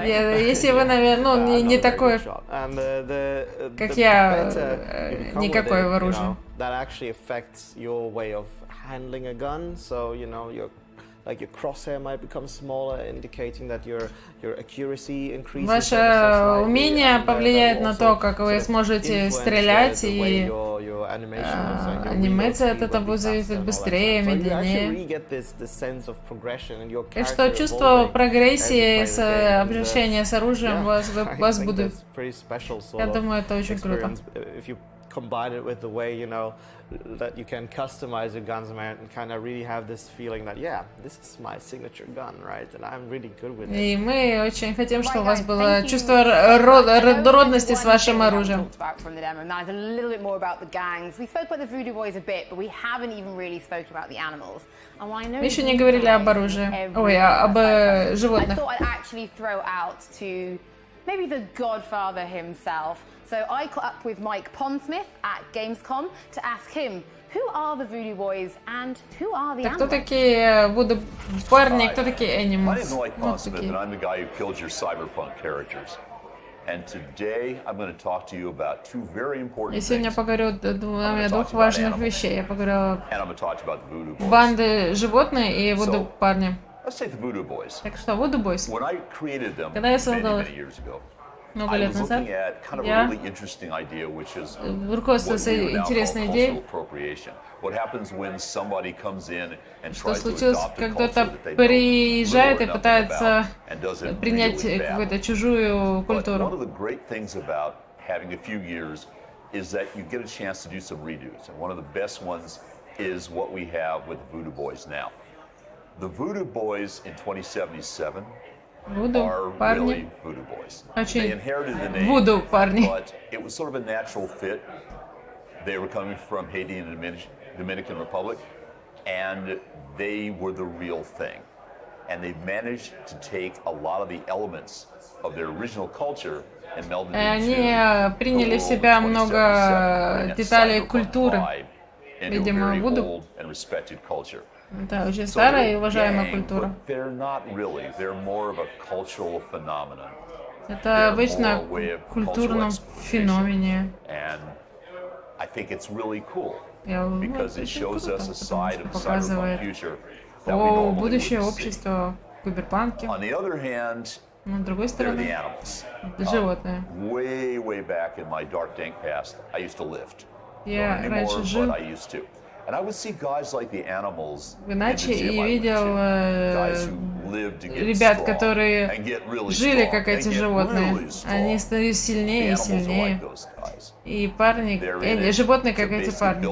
Если вы, наверное, не такой, как я, никакой в оружии. Ваше умение повлияет на то, как вы сможете стрелять, и анимация от этого будет зависеть быстрее, медленнее. Так что чувство прогрессии, обращения с оружием у вас будет. Я думаю, это очень круто. Combine it with the way, that you can customize your guns and kind of really have this feeling that, yeah, this is my signature gun, right? And I'm really good with it. И мы очень хотим, чтобы у вас было чувство родности с вашим оружием. Мы еще не говорили об оружии. Ой, об животных. So I caught up with Mike Pondsmith at Gamescom to ask him who are the Voodoo Boys and who are the animals. Кто такие Voodoo парни, кто такие animals? My name is Mike Pondsmith, and I'm the guy who killed your Cyberpunk characters. And today I'm going to talk to you about two very important things. Сегодня я поговорю о двух важных вещей. Я поговорю о And I'm going to talk about the Voodoo Boys. банды животных и Voodoo парни. Let's take the Voodoo Boys. Так что Voodoo Boys. When I created them Когда я создал их много лет назад, я руководствовался интересной идеей, что случилось, когда кто-то приезжает и пытается принять какую-то чужую культуру. Вуду парни, очень вуду парни. It was sort of a natural fit. They were coming from Haiti and the Dominican Republic, and they were the real thing. And they managed to take a lot of the elements of their original culture and meld it into Они приняли в себя много деталей культуры, видимо, вуду. Это очень старая и уважаемая культура. Это обычно культурном феномене. Я очень круто, потому что показывает будущее общество в киберпанке. Но с другой стороны, животные. Я раньше жил иначе и видел ребят, которые жили как эти животные. Они становились сильнее и сильнее. И парни, животные как эти парни.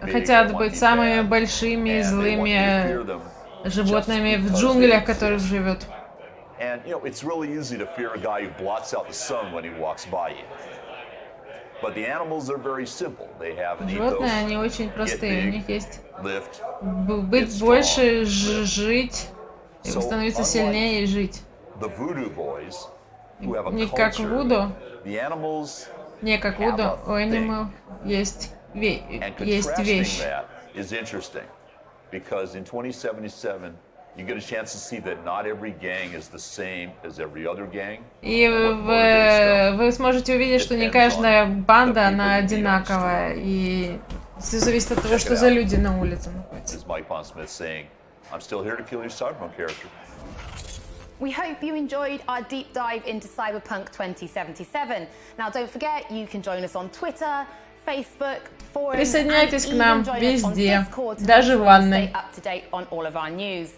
Они хотят быть самыми большими и злыми животными в джунглях, в которых живут. But the animals are very simple. They have an Животные, ethos, они очень простые. У них есть lift, быть больше, жить, становиться сильнее и жить. the voodoo boys, who have a Не как culture, Вуду, the animals не как Вуду, у Animal есть вещь. that is interesting because in 2077 you get a chance to see that not every gang is the same as every other gang. И вы сможете увидеть, что не каждая банда, она одинаковая, и все зависит от того, что за люди на улице находятся. As Mike Pondsmith saying, I'm still here to kill your Cyberpunk character. We hope you enjoyed our deep dive into Cyberpunk 2077. Now, don't forget, you can join us on Twitter, Facebook, forums, Присоединяйтесь к нам везде, Discord, даже в ванной. stay up to date on all of our news.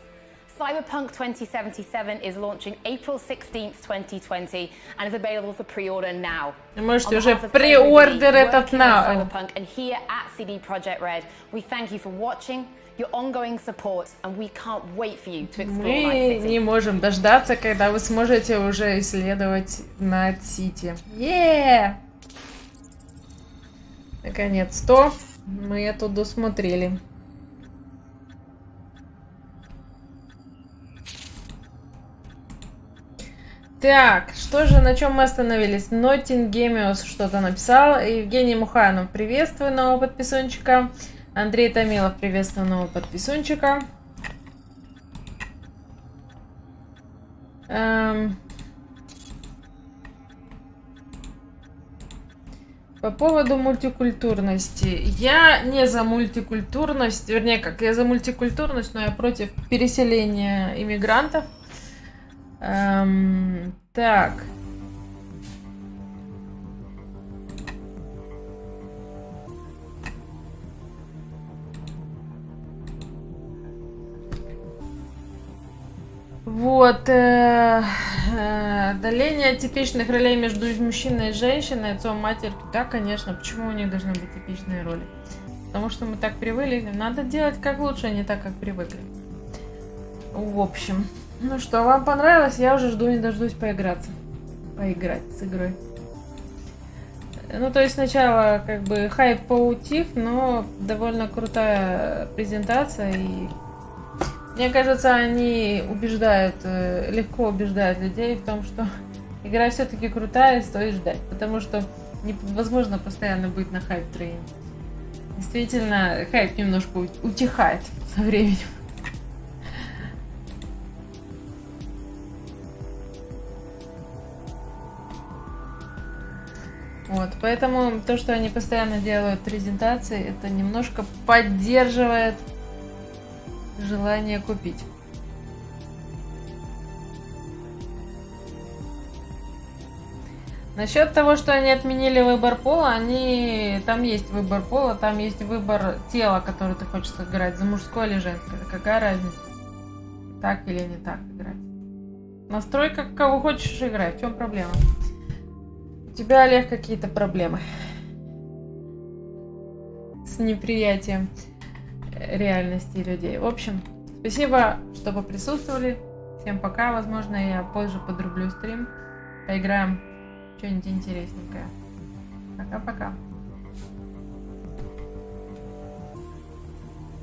Cyberpunk 2077 is launching April 16th, 2020, and is available for pre-order now. Вы можете уже преордер этот на. Cyberpunk, and here at CD Projekt Red, we thank you for watching, your ongoing support, and we can't wait for you to explore Night Мы City. не можем дождаться, когда вы сможете уже исследовать Night City. Наконец-то мы это досмотрели. Так, что же, на чем мы остановились? Ноттингемиус что-то написал. Евгений Муханов, приветствую нового подписончика. Андрей Томилов, приветствую нового подписончика. По поводу мультикультурности. Я не за мультикультурность, вернее, как я за мультикультурность, но я против переселения иммигрантов. Так. Вот. Удаление типичных ролей между мужчиной и женщиной, отцом, матерью. Да, конечно. Почему у них должны быть типичные роли? Потому что мы так привыкли. Надо делать как лучше, а не так, как привыкли. В общем. Ну что, вам понравилось? Я уже жду не дождусь поиграть с игрой. Ну, то есть сначала как бы хайп поутих, но довольно крутая презентация. И мне кажется, они легко убеждают людей в том, что игра все-таки крутая и стоит ждать. Потому что невозможно постоянно быть на хайп-трейне. Действительно, хайп немножко утихает со временем. Вот, поэтому то, что они постоянно делают презентации, это немножко поддерживает желание купить. Насчет того, что они отменили выбор пола, там есть выбор пола, там есть выбор тела, который ты хочешь сыграть, за мужское или женское. Какая разница? Так или не так играть? Настройка, кого хочешь играть, в чем проблема? У тебя, Олег, какие-то проблемы с неприятием реальности людей. В общем, спасибо, что поприсутствовали. Всем пока. Возможно, я позже подрублю стрим. Поиграем что-нибудь интересненькое. Пока-пока.